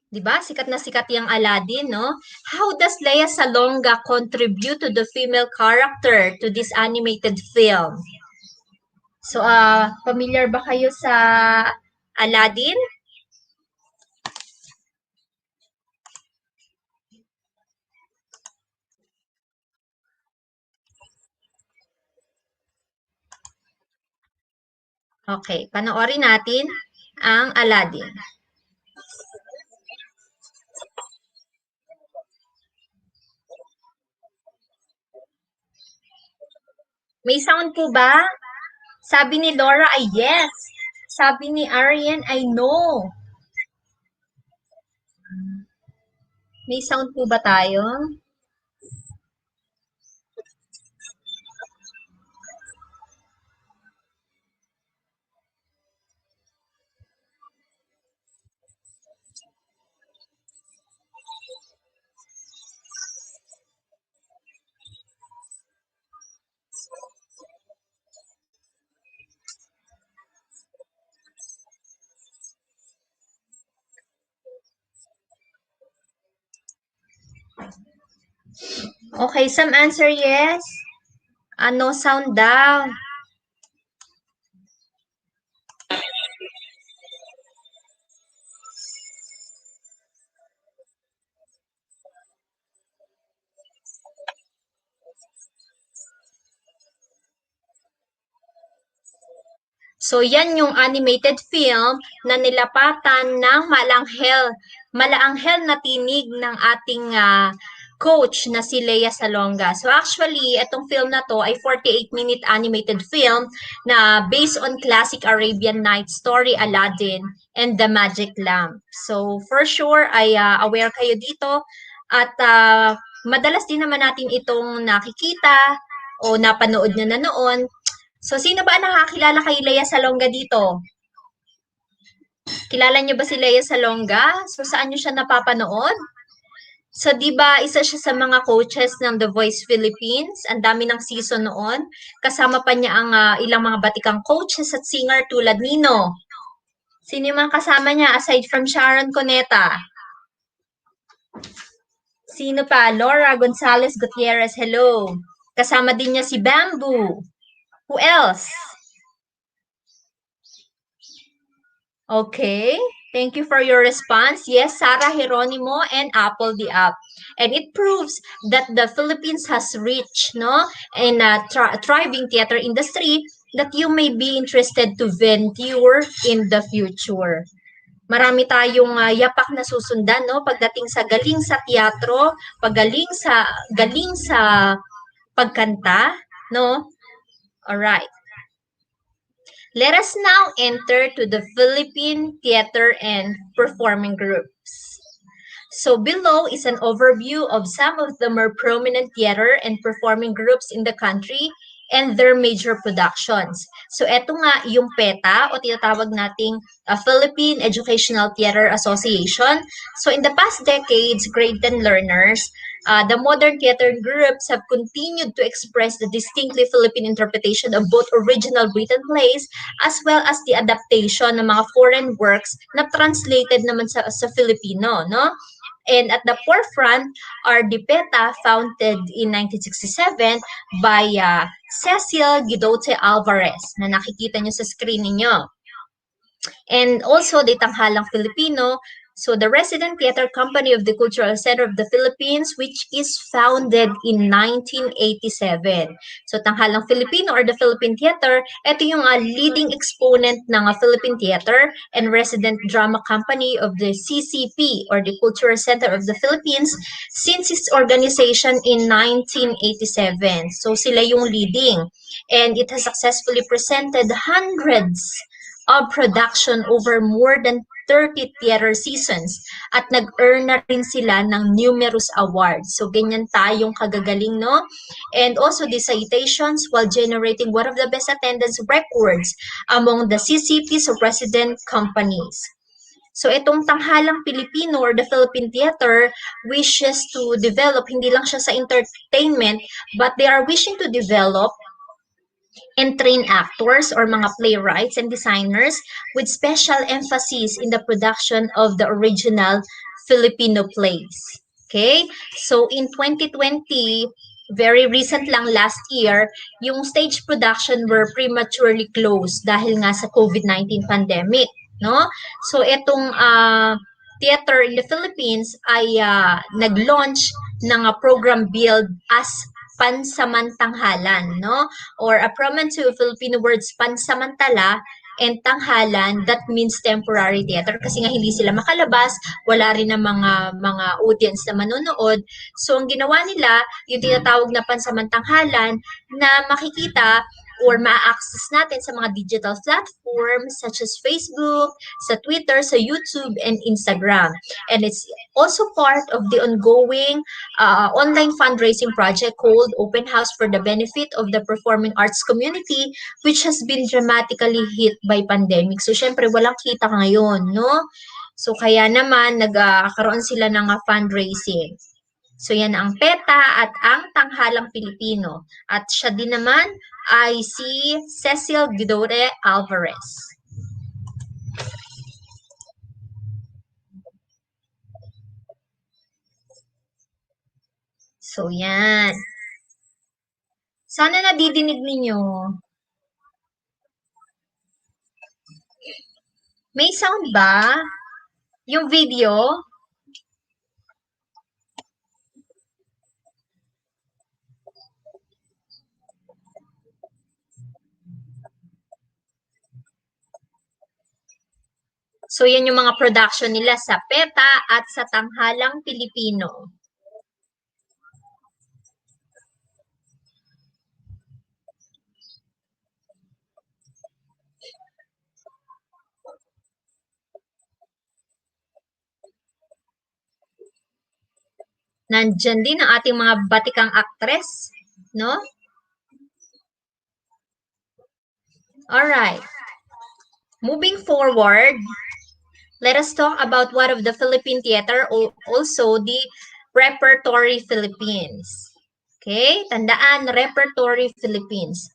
Diba? Sikat na sikat yung Aladdin, no? How does Lea Salonga contribute to the female character to this animated film? So, familiar ba kayo sa Aladdin? Okay, panoorin natin ang Aladdin. May sound po ba? Sabi ni Laura ay yes. Sabi ni Arian ay no. May sound po ba tayo? Okay, some answer yes. No sound daw. So, yan yung animated film na nilapatan ng malaanghel na tinig ng ating coach na si Lea Salonga. So, actually, itong film na to ay 48-minute animated film na based on classic Arabian Night story Aladdin and the Magic Lamp. So, for sure, ay aware kayo dito at madalas din naman natin itong nakikita o napanood na noon. So, sino ba ang nakakilala kay Lea Salonga dito? Kilala niyo ba si Lea Salonga? So, saan niyo siya napapanood? So, di ba isa siya sa mga coaches ng The Voice Philippines? Ang dami ng season noon. Kasama pa niya ang ilang mga batikang coaches at singer tulad nino. Sino yung mga kasama niya aside from Sharon Cuneta? Sino pa? Laura Gonzalez Gutierrez, hello. Kasama din niya si Bamboo. Who else? Okay. Thank you for your response. Yes, Sarah Geronimo and Apple the App. And it proves that the Philippines has reached, no, in a thriving theater industry that you may be interested to venture in the future. Marami tayong yapak na susundan, no, pagdating sa galing sa teatro, galing sa pagkanta, no. All right. Let us now enter to the Philippine theater and performing groups. So below is an overview of some of the more prominent theater and performing groups in the country and their major productions. So eto nga yung PETA o tinatawag nating Philippine Educational Theater Association. So in the past decades, grade 10 learners, the modern theater groups have continued to express the distinctly Philippine interpretation of both original written plays as well as the adaptation ng mga foreign works na translated naman sa Filipino, no? And at the forefront are DepEd, founded in 1967 by Cecil Guidote Alvarez, na nakikita nyo sa screen ninyo. And also, the Tanghalang Filipino, so the resident theater company of the Cultural Center of the Philippines, which is founded in 1987. So Tanghalang Filipino or the Philippine Theater, ito yung leading exponent ng Philippine Theater and resident drama company of the CCP or the Cultural Center of the Philippines since its organization in 1987. So sila yung leading. And it has successfully presented hundreds of production over more than 30 theater seasons at nag-earn na rin sila ng numerous awards. So, ganyan tayong kagagaling, no? And also the citations while generating one of the best attendance records among the CCP's resident companies. So, itong Tanghalang Pilipino or the Philippine Theater wishes to develop, hindi lang siya sa entertainment, but they are wishing to develop and train actors or mga playwrights and designers with special emphasis in the production of the original Filipino plays. Okay? So in 2020, very recent lang last year, yung stage production were prematurely closed dahil nga sa COVID-19 pandemic, no? So itong theater in the Philippines ay nag-launch ng program billed as pansamantanghalan, no? Or a portmanteau of Filipino words pansamantala and tanghalan, that means temporary theater kasi nga hindi sila makalabas, wala rin ng mga audience na manonood. So ang ginawa nila, yung tinatawag na pansamantanghalan na makikita or ma-access natin sa mga digital platforms such as Facebook, sa Twitter, sa YouTube, and Instagram. And it's also part of the ongoing online fundraising project called Open House for the benefit of the performing arts community, which has been dramatically hit by pandemic. So, syempre, walang kita ngayon, no? So, kaya naman, nagkaroon sila ng fundraising. So, yan ang PETA at ang Tanghalang Pilipino. At siya din naman ay si Cecil Guidore Alvarez. So, yan. Sana nadidinig ninyo. May sound ba? Yung video? So, yan yung mga production nila sa PETA at sa Tanghalang Pilipino. Nandyan din ang ating mga batikang actress, no? Alright. Moving forward, let us talk about one of the Philippine theater, also the Repertory Philippines. Okay? Tandaan, Repertory Philippines.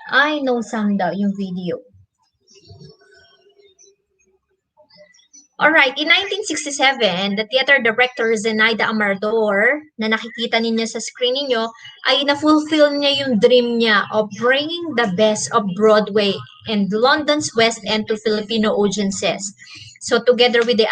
Ay, no sound daw yung video. Alright, in 1967, the theater director Zenaida Amador, na nakikita ninyo sa screen ninyo, ay na-fulfill niya yung dream niya of bringing the best of Broadway and London's West End to Filipino audiences. So together with the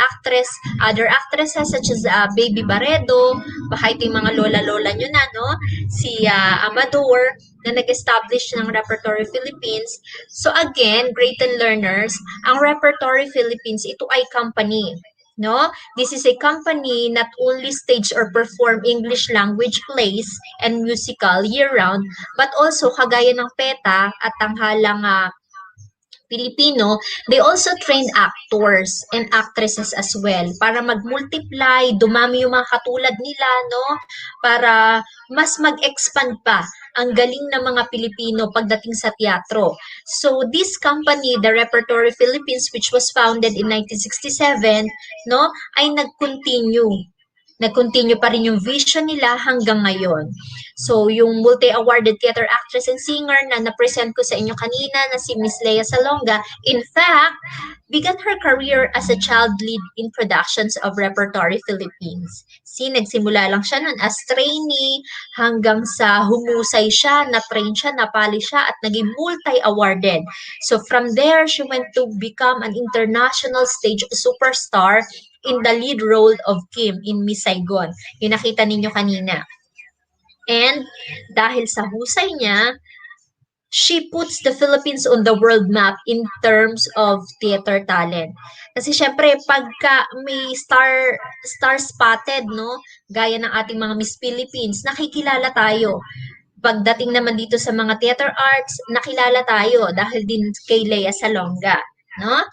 other actresses such as Baby Barredo, baka ito yung mga lola-lola nyo na, no? Si Amador, na nag-establish ng Repertory Philippines. So again, great learners, ang Repertory Philippines, ito ay company. No? This is a company not only stage or perform English language plays and musical year-round, but also kagaya ng PETA at Tanghalang Pilipino, they also train actors and actresses as well para mag-multiply, dumami yung mga katulad nila, no? Para mas mag-expand pa ang galing ng mga Pilipino pagdating sa teatro. So this company, the Repertory Philippines, which was founded in 1967, no, ay nag-continue pa rin yung vision nila hanggang ngayon. So, yung multi-awarded theater actress and singer na na-present ko sa inyo kanina na si Miss Lea Salonga, in fact, began her career as a child lead in productions of Repertory Philippines. Nagsimula lang siya nun as trainee hanggang sa humusay siya, na-train siya, napali siya at naging multi-awarded. So, from there, she went to become an international stage superstar in the lead role of Kim in Miss Saigon. Yung nakita ninyo kanina. And dahil sa husay niya, she puts the Philippines on the world map in terms of theater talent. Kasi syempre, pagka may star-spotted, no, gaya ng ating mga Miss Philippines, nakikilala tayo. Pagdating naman dito sa mga theater arts, nakilala tayo dahil din kay Lea Salonga. no?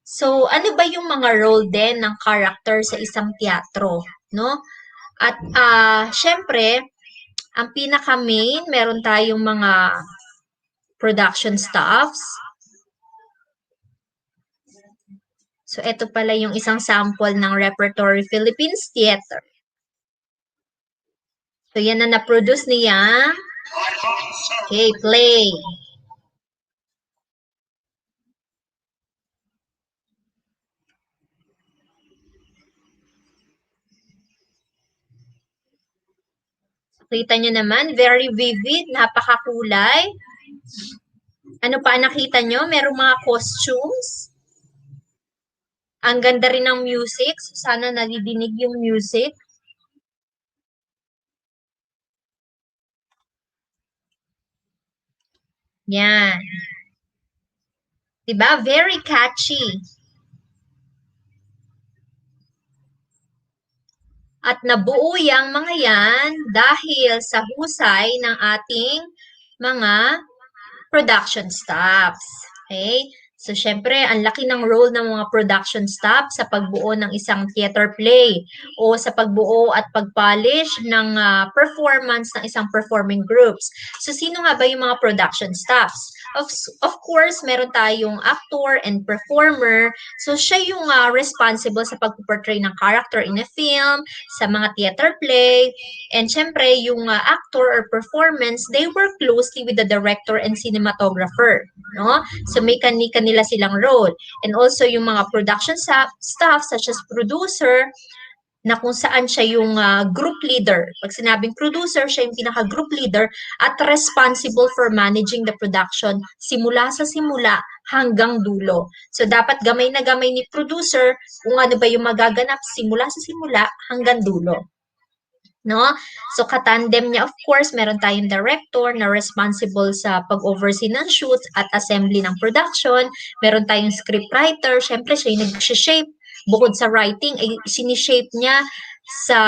So, ano ba yung mga role din ng character sa isang teatro, no? At syempre, ang pinaka-main, meron tayong mga production staffs. So, ito pala yung isang sample ng Repertory Philippines Theater. So, yan na na-produce niya. Okay, play. Kita nyo naman, very vivid, napakakulay. Ano pa nakita nyo? Merong mga costumes. Ang ganda rin ng music. So, sana nadidinig yung music. Yan. Diba? Very catchy. At nabuo yang mga yan dahil sa husay ng ating mga production staffs. Okay? So, syempre, ang laki ng role ng mga production staff sa pagbuo ng isang theater play o sa pagbuo at pagpolish ng performance ng isang performing groups. So, sino nga ba yung mga production staffs? Of course, meron tayong actor and performer. So, siya yung responsible sa pag-portray ng character in a film, sa mga theater play. And syempre, yung actor or performance, they work closely with the director and cinematographer. No? So, may kanila silang role. And also, yung mga production staff such as producer, na kung saan siya yung group leader. Pag sinabing producer, siya yung pinaka-group leader at responsible for managing the production simula sa simula hanggang dulo. So, dapat gamay na gamay ni producer kung ano ba yung magaganap simula sa simula hanggang dulo. No? So, katandem niya, of course, meron tayong director na responsible sa pag-oversee ng shoots at assembly ng production. Meron tayong scriptwriter, syempre siya yung nag-shape. Bukod sa writing, ay sinishape niya sa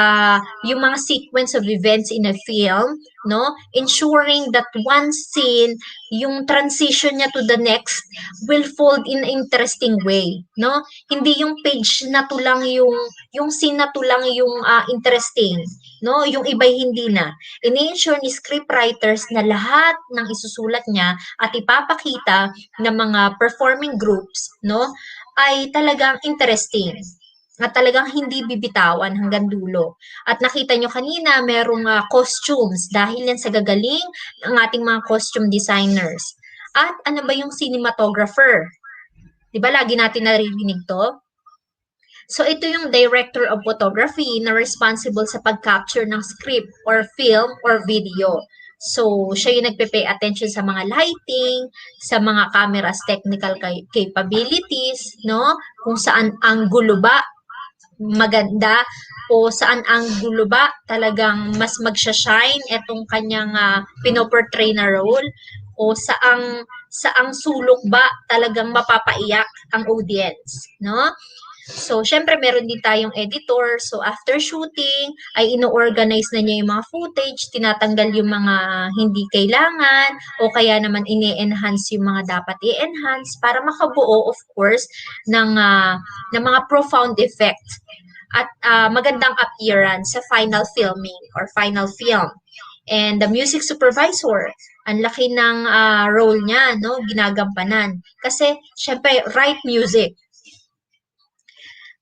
yung mga sequence of events in a film, no? Ensuring that one scene, yung transition niya to the next will fold in an interesting way, no? Hindi yung page na to lang yung scene na to lang yung interesting, no? Yung iba'y hindi na. Ini-ensure ni scriptwriters na lahat ng isusulat niya at ipapakita ng mga performing groups, no? Ay talagang interesting at talagang hindi bibitawan hanggang dulo. At nakita nyo kanina, merong costumes dahil yan sa gagaling ng ating mga costume designers. At ano ba yung cinematographer? Diba lagi natin naririnig to? So ito yung director of photography na responsible sa pag-capture ng script or film or video. So, siya yung nagpe-pay attention sa mga lighting, sa mga camera's technical capabilities, no? Kung saan anggulo ba maganda o saan anggulo ba talagang mas magsha-shine itong kanyang pinoportray na role o saang sulok ba talagang mapapaiyak ang audience, no? So, syempre, meron din tayong editor. So, after shooting, ay ino-organize na niya yung mga footage, tinatanggal yung mga hindi kailangan, o kaya naman ini-enhance yung mga dapat i-enhance para makabuo, of course, ng mga profound effect at magandang appearance sa final filming or final film. And the music supervisor, ang laki ng role niya, no, ginagampanan. Kasi, syempre, right music.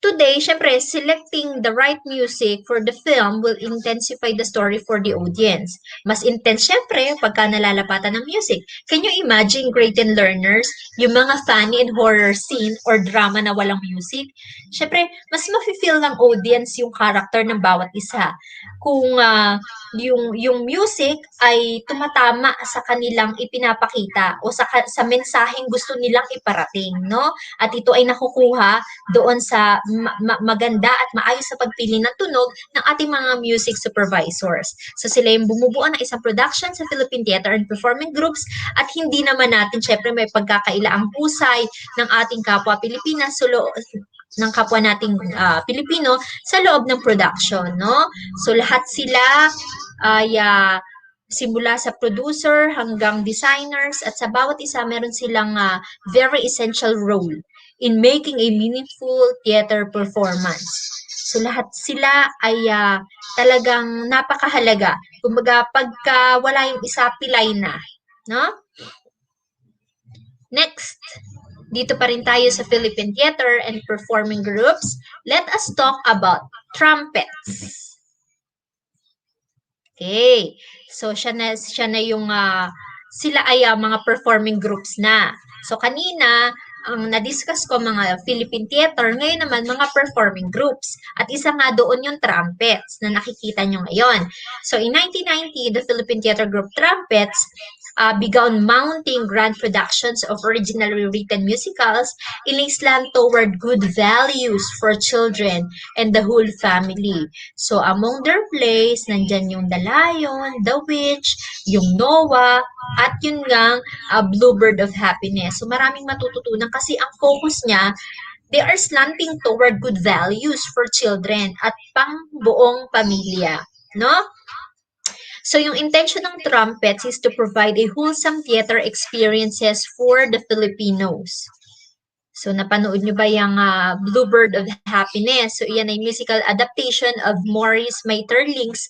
Today, syempre, selecting the right music for the film will intensify the story for the audience. Mas intense, syempre, pagka nalalapatan ng music. Can you imagine, great and learners, yung mga funny and horror scene or drama na walang music? Syempre, mas mafe-feel ng audience yung character ng bawat isa. Kung yung music ay tumatama sa kanilang ipinapakita o sa mensaheng gusto nilang iparating, no? At ito ay nakukuha doon sa maganda at maayos sa pagpili ng tunog ng ating mga music supervisors. So sila yung bumubuo ng isang production sa Philippine Theater and Performing Groups at hindi naman natin syempre may pagkakaila ang husay ng ating kapwa Pilipinas ng kapwa nating Pilipino sa loob ng production, no? So lahat sila ay simula sa producer hanggang designers at sa bawat isa meron silang very essential role in making a meaningful theater performance. So lahat sila ay talagang napakahalaga. Kumbaga, pagka wala yung isa, pilay na. No? Next, dito pa rin tayo sa Philippine Theater and Performing Groups. Let us talk about trumpets. Okay. So, siya na yung, sila ay mga performing groups na. So, kanina, ang na-discuss ko mga Philippine Theater, ngayon naman mga performing groups. At isa nga doon yung trumpets na nakikita nyo ngayon. So, in 1990, the Philippine Theater Group Trumpets began mounting grand productions of originally written musicals in a slant toward good values for children and the whole family. So, among their plays, nandyan yung The Lion, The Witch, yung Noah, at yun ngang Bluebird of Happiness. So, maraming matututunan kasi ang focus niya, they are slanting toward good values for children at pang buong pamilya. No? So, yung intention ng trumpets is to provide a wholesome theater experiences for the Filipinos. So, napanood nyo ba yung Bluebird of Happiness? So, iyan ay musical adaptation of Maurice Maeterlinck's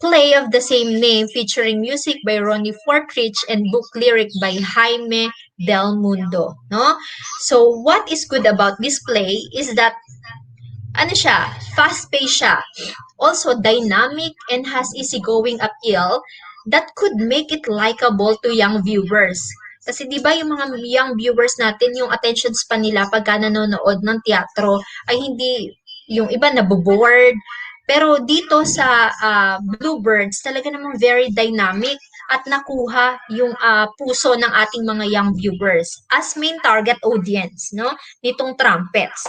play of the same name featuring music by Ronnie Fortrich and book lyric by Jaime Del Mundo. No? So, what is good about this play is that fast-paced siya. Also dynamic and has easygoing appeal that could make it likable to young viewers. Kasi di ba yung mga young viewers natin, yung attention span nila pagka nanonood ng teatro ay hindi, yung iba naboboard. Pero dito sa Bluebirds, talaga namang very dynamic at nakuha yung puso ng ating mga young viewers as main target audience, no? Nitong trumpets.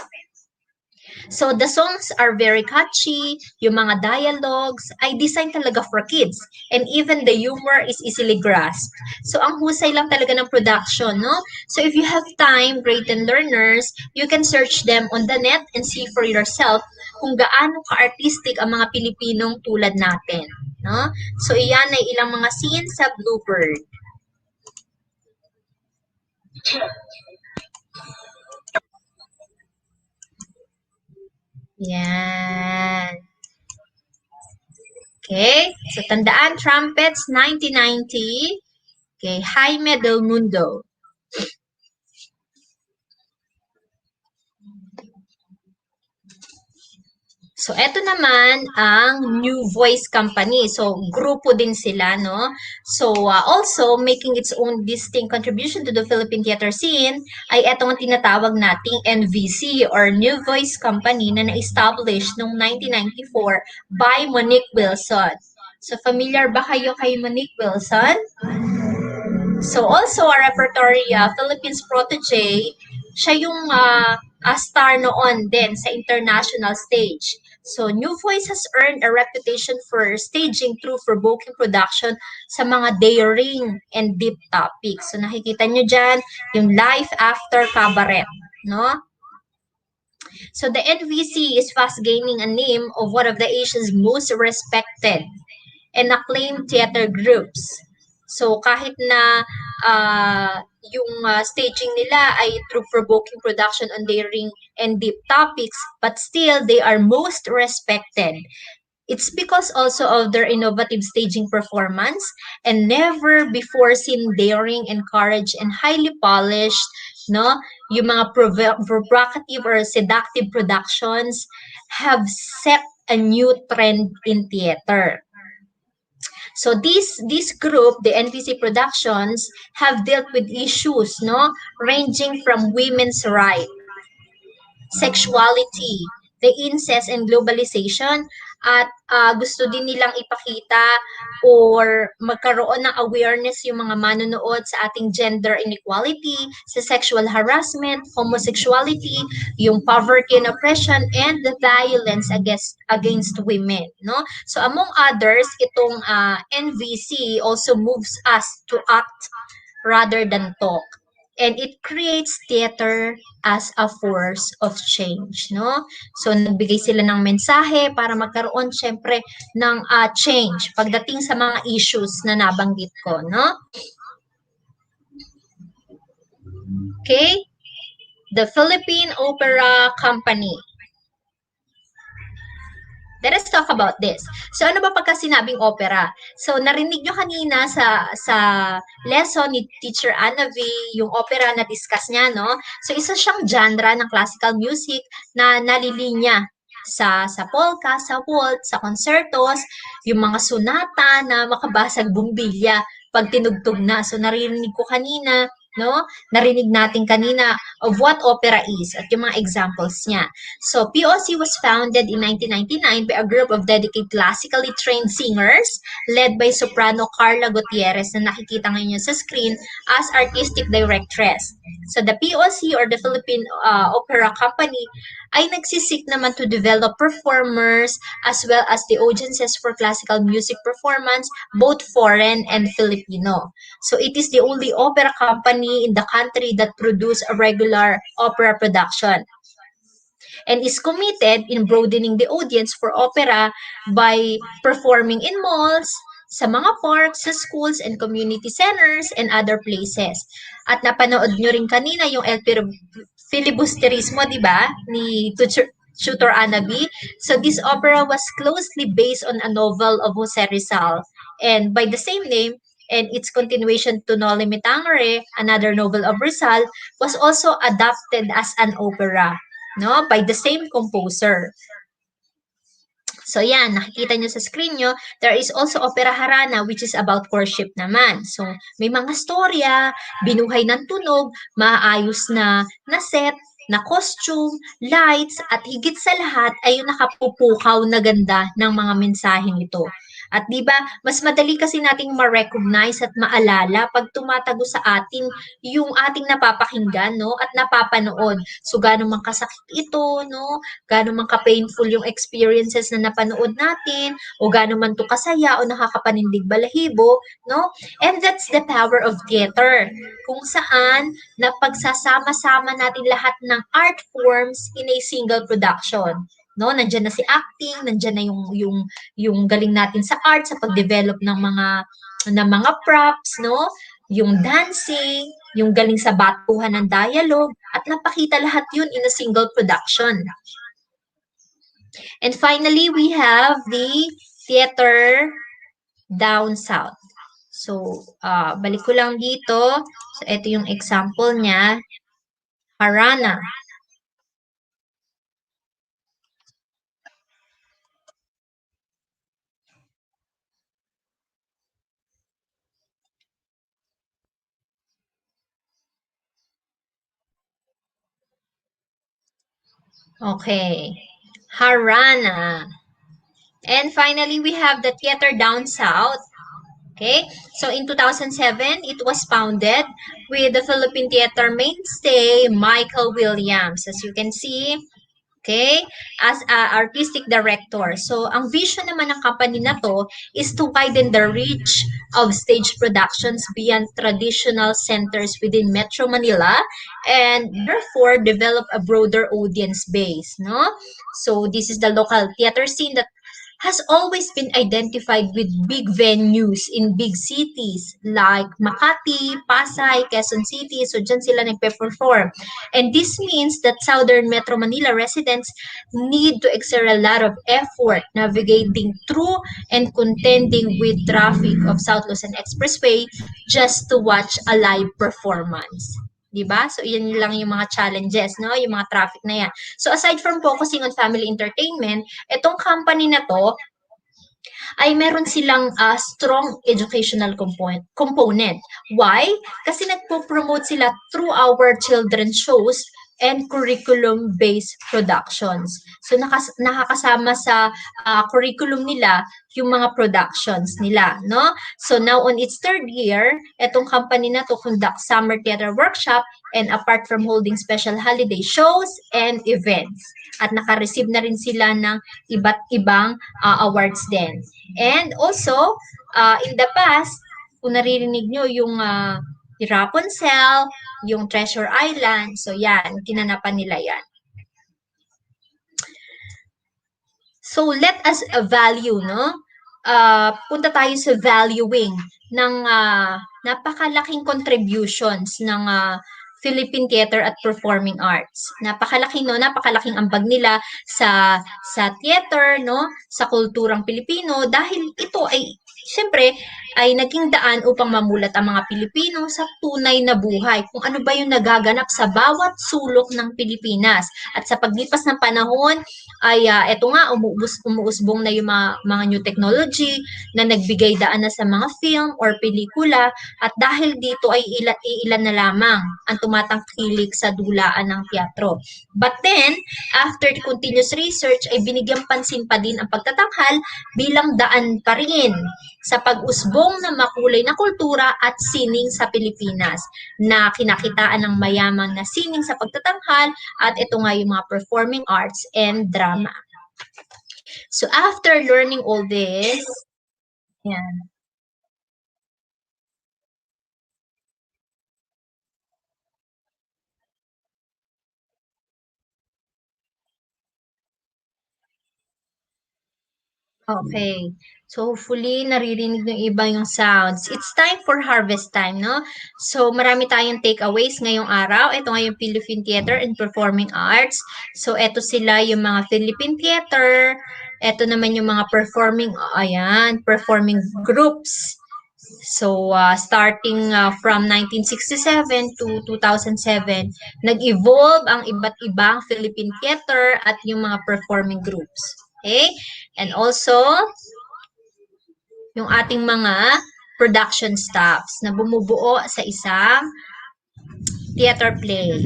So, the songs are very catchy, yung mga dialogues ay designed talaga for kids, and even the humor is easily grasped. So, ang husay lang talaga ng production, no? So, if you have time, great and learners, you can search them on the net and see for yourself kung gaano ka-artistic ang mga Pilipinong tulad natin, no? So, iyan ay ilang mga scenes sa Bluebird. Yan. Okay, so tandaan, trumpets, 1990. Okay, Jaime Del Mundo. So, eto naman ang New Voice Company. So, grupo din sila, no? So, also, making its own distinct contribution to the Philippine theater scene ay etong tinatawag nating NVC or New Voice Company na na-establish noong 1994 by Monique Wilson. So, familiar ba kayo kay Monique Wilson? So, also, a repertory Philippines protege, siya yung star noon din sa international stage. So, New Voice has earned a reputation for staging through-provoking production sa mga daring and deep topics. So, nakikita nyo dyan yung life after cabaret, no? So, the NVC is fast gaining a name of one of the Asia's most respected and acclaimed theater groups. So, kahit na yung staging nila ay through-provoking production on daring and deep topics, but still, they are most respected. It's because also of their innovative staging performance and never before seen daring and courage and highly polished, no? Yung mga provocative or seductive productions have set a new trend in theater. So this group, the NVC Productions, have dealt with issues, no, ranging from women's rights, sexuality, the incest and globalization, at gusto din nilang ipakita or magkaroon ng awareness yung mga manonood sa ating gender inequality, sa sexual harassment, homosexuality, yung poverty and oppression, and the violence against women, no? So among others, itong NVC also moves us to act rather than talk. And it creates theater as a force of change, no? So, nagbigay sila ng mensahe para magkaroon, syempre, ng change pagdating sa mga issues na nabanggit ko, no? Okay? the Philippine Opera Company. Let us talk about this. So ano ba pagka sinabing opera? So narinig nyo kanina sa lesson ni Teacher Anna V, yung opera na discuss niya, no? So isa siyang genre ng classical music na nalilinya sa polka, sa waltz, sa concertos, yung mga sonata na makabasag bumbilya pag tinugtog na. So narinig ko kanina, no? Narinig natin kanina of what opera is at yung mga examples niya. So, POC was founded in 1999 by a group of dedicated classically trained singers led by soprano Carla Gutierrez na nakikita ngayon sa screen as artistic directress. So, the POC or the Philippine Opera Company ay nagsisik naman to develop performers as well as the audiences for classical music performance, both foreign and Filipino. So, it is the only opera company in the country that produce a regular opera production and is committed in broadening the audience for opera by performing in malls, sa mga parks, sa schools and community centers and other places. At napanood nyo rin kanina yung El Filibusterismo, di ba? Ni Tutor Anabi. So this opera was closely based on a novel of Jose Rizal and by the same name, and its continuation to Noli Me Tangere, another novel of Rizal, was also adapted as an opera, no, by the same composer. So yan, nakikita nyo sa screen nyo, there is also Opera Harana which is about worship naman. So may mga storya, binuhay ng tunog, maayos na set, na costume, lights, at higit sa lahat ay yung nakapupukaw na ganda ng mga mensaheng ito. At di ba, mas madali kasi nating ma-recognize at maalala pag tumatago sa atin yung ating napapakinggan, no, at napapanood. So gaano man kasakit ito, no, gaano man ka-painful yung experiences na napanood natin, o gaano man to kasaya o nakakapanindig balahibo, no? And that's the power of theater, kung saan napagsasama-sama natin lahat ng art forms in a single production. No, nandiyan na si acting, nandiyan na yung galing natin sa art, sa pag-develop ng mga props, no? Yung dancing, yung galing sa batuhan ng dialogue, at napakita lahat yun in a single production. And finally, we have the theater down south. So, balik ko lang dito. So, ito yung example niya. Harana. Okay. Harana. And finally, we have the theater down south. Okay, so in 2007, it was founded with the Philippine theater mainstay, Michael Williams. As you can see, okay, as a artistic director. So, ang vision naman ng company na to is to widen the reach of stage productions beyond traditional centers within Metro Manila and therefore develop a broader audience base, no? So, this is the local theater scene that has always been identified with big venues in big cities like Makati, Pasay, Quezon City. So, dyan sila nagpe-perform. And this means that Southern Metro Manila residents need to exert a lot of effort navigating through and contending with traffic of South Luzon Expressway just to watch a live performance. Diba? So, yan lang yung mga challenges, no? Yung mga traffic na yan. So, aside from focusing on family entertainment, itong company na to ay meron silang strong educational component. Why? Kasi nagpo-promote sila through our children's shows and curriculum-based productions. So, nakakasama sa curriculum nila yung mga productions nila, no? So, now on its third year, etong company na to conduct summer theater workshop and apart from holding special holiday shows and events. At naka-receive na rin sila ng iba't ibang awards din. And also, in the past, kung naririnig nyo yung Rapunzel, yung Treasure Island, so yan, kinanapan nila yan. So, let us value, no? Punta tayo sa valuing ng napakalaking contributions ng Philippine Theater at Performing Arts. Napakalaki, no? Napakalaking ambag nila sa theater, no? Sa kulturang Pilipino dahil ito ay siyempre ay naging daan upang mamulat ang mga Pilipino sa tunay na buhay, kung ano ba yung nagaganap sa bawat sulok ng Pilipinas. At sa paglipas ng panahon, ay eto nga, umuusbong na yung mga new technology na nagbigay daan na sa mga film or pelikula, at dahil dito ay ilan na lamang ang tumatangkilik sa dulaan ng teatro. But then, after continuous research, ay binigyang pansin pa din ang pagtatanghal bilang daan pa rin sa pag-usbong ng makulay na kultura at sining sa Pilipinas na kinakitaan ng mayamang na sining sa pagtatanghal, at ito nga yung mga performing arts and drama. So after learning all this, yan. Okay. So, hopefully, naririnig ng iba yung sounds. It's time for harvest time, no? So, marami tayong takeaways ngayong araw. Ito nga yung Philippine Theater and Performing Arts. So, ito sila yung mga Philippine Theater. Ito naman yung mga performing groups. So, starting from 1967 to 2007, nag-evolve ang iba't ibang Philippine Theater at yung mga performing groups. Okay? And also, yung ating mga production staffs na bumubuo sa isang theater play.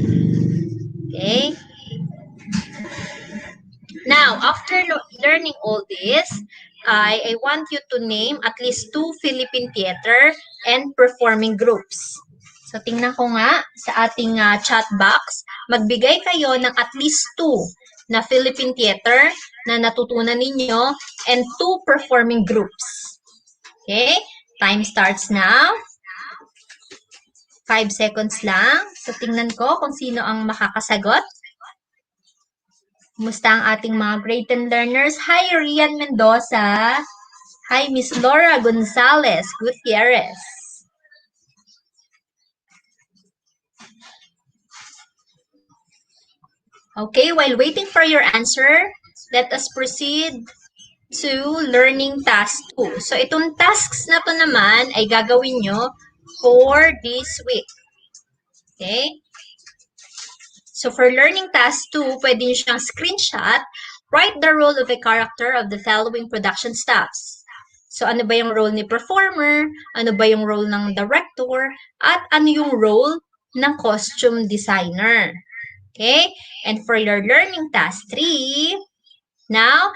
Okay? Now, after learning all this, I want you to name at least 2 Philippine theater and performing groups. So, tingnan ko nga sa ating chat box, magbigay kayo ng at least 2 na Philippine theater na natutunan ninyo and 2 performing groups. Okay? Time starts now. 5 seconds lang. So, tingnan ko kung sino ang makakasagot. Kumusta ang ating mga grade 10 learners? Hi, Rian Mendoza. Hi, Miss Laura Gonzalez Gutierrez. Okay, while waiting for your answer, let us proceed to learning task 2. So, itong tasks na to naman ay gagawin nyo for this week. Okay? So, for learning task 2, pwede nyo siyang screenshot. Write the role of a character of the following production staffs. So, ano ba yung role ni performer? Ano ba yung role ng director? At ano yung role ng costume designer? Okay? And for your learning task 3, now,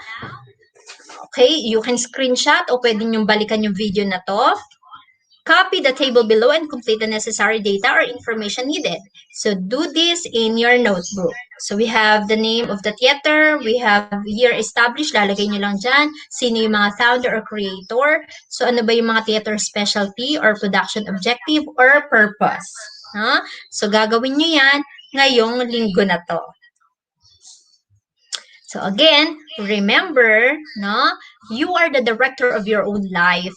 okay, you can screenshot o pwede nyo balikan yung video na to. Copy the table below and complete the necessary data or information needed. So do this in your notebook. So we have the name of the theater, we have year established, lalagay nyo lang dyan, sino yung mga founder or creator, so ano ba yung mga theater specialty or production objective or purpose. So gagawin nyo yan ngayong linggo na to. So again, remember, you are the director of your own life.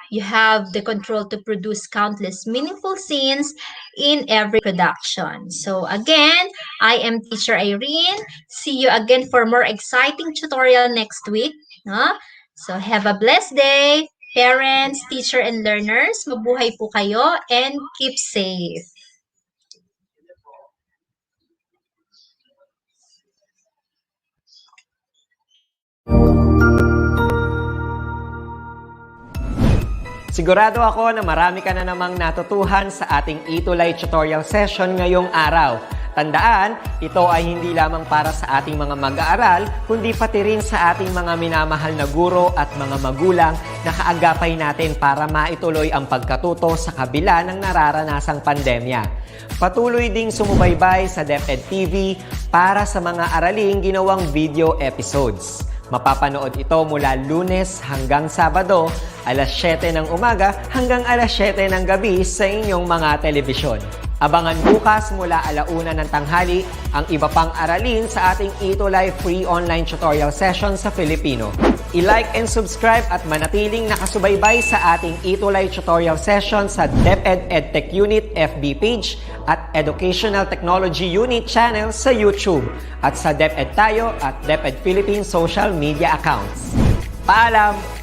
You have the control to produce countless meaningful scenes in every production. So again, I am Teacher Irene. See you again for more exciting tutorial next week. So have a blessed day, parents, teacher, and learners. Mabuhay po kayo and keep safe. Sigurado ako na marami ka na namang natutuhan sa ating ETUlay tutorial session ngayong araw. Tandaan, ito ay hindi lamang para sa ating mga mag-aaral, kundi pati rin sa ating mga minamahal na guro at mga magulang na kaagapay natin para maituloy ang pagkatuto sa kabila ng nararanasang pandemya. Patuloy ding sumubaybay sa DepEd TV para sa mga araling ginawang video episodes. Mapapanood ito mula Lunes hanggang Sabado, alas 7 ng umaga hanggang alas 7 ng gabi sa inyong mga telebisyon. Abangan bukas mula 1:00 ng tanghali ang iba pang aralin sa ating ETUlay free online tutorial session sa Filipino. I-like and subscribe at manatiling nakasubaybay sa ating ETUlay tutorial session sa DepEd Edtech Unit FB page at Educational Technology Unit channel sa YouTube at sa DepEd tayo at DepEd Philippine social media accounts. Paalam!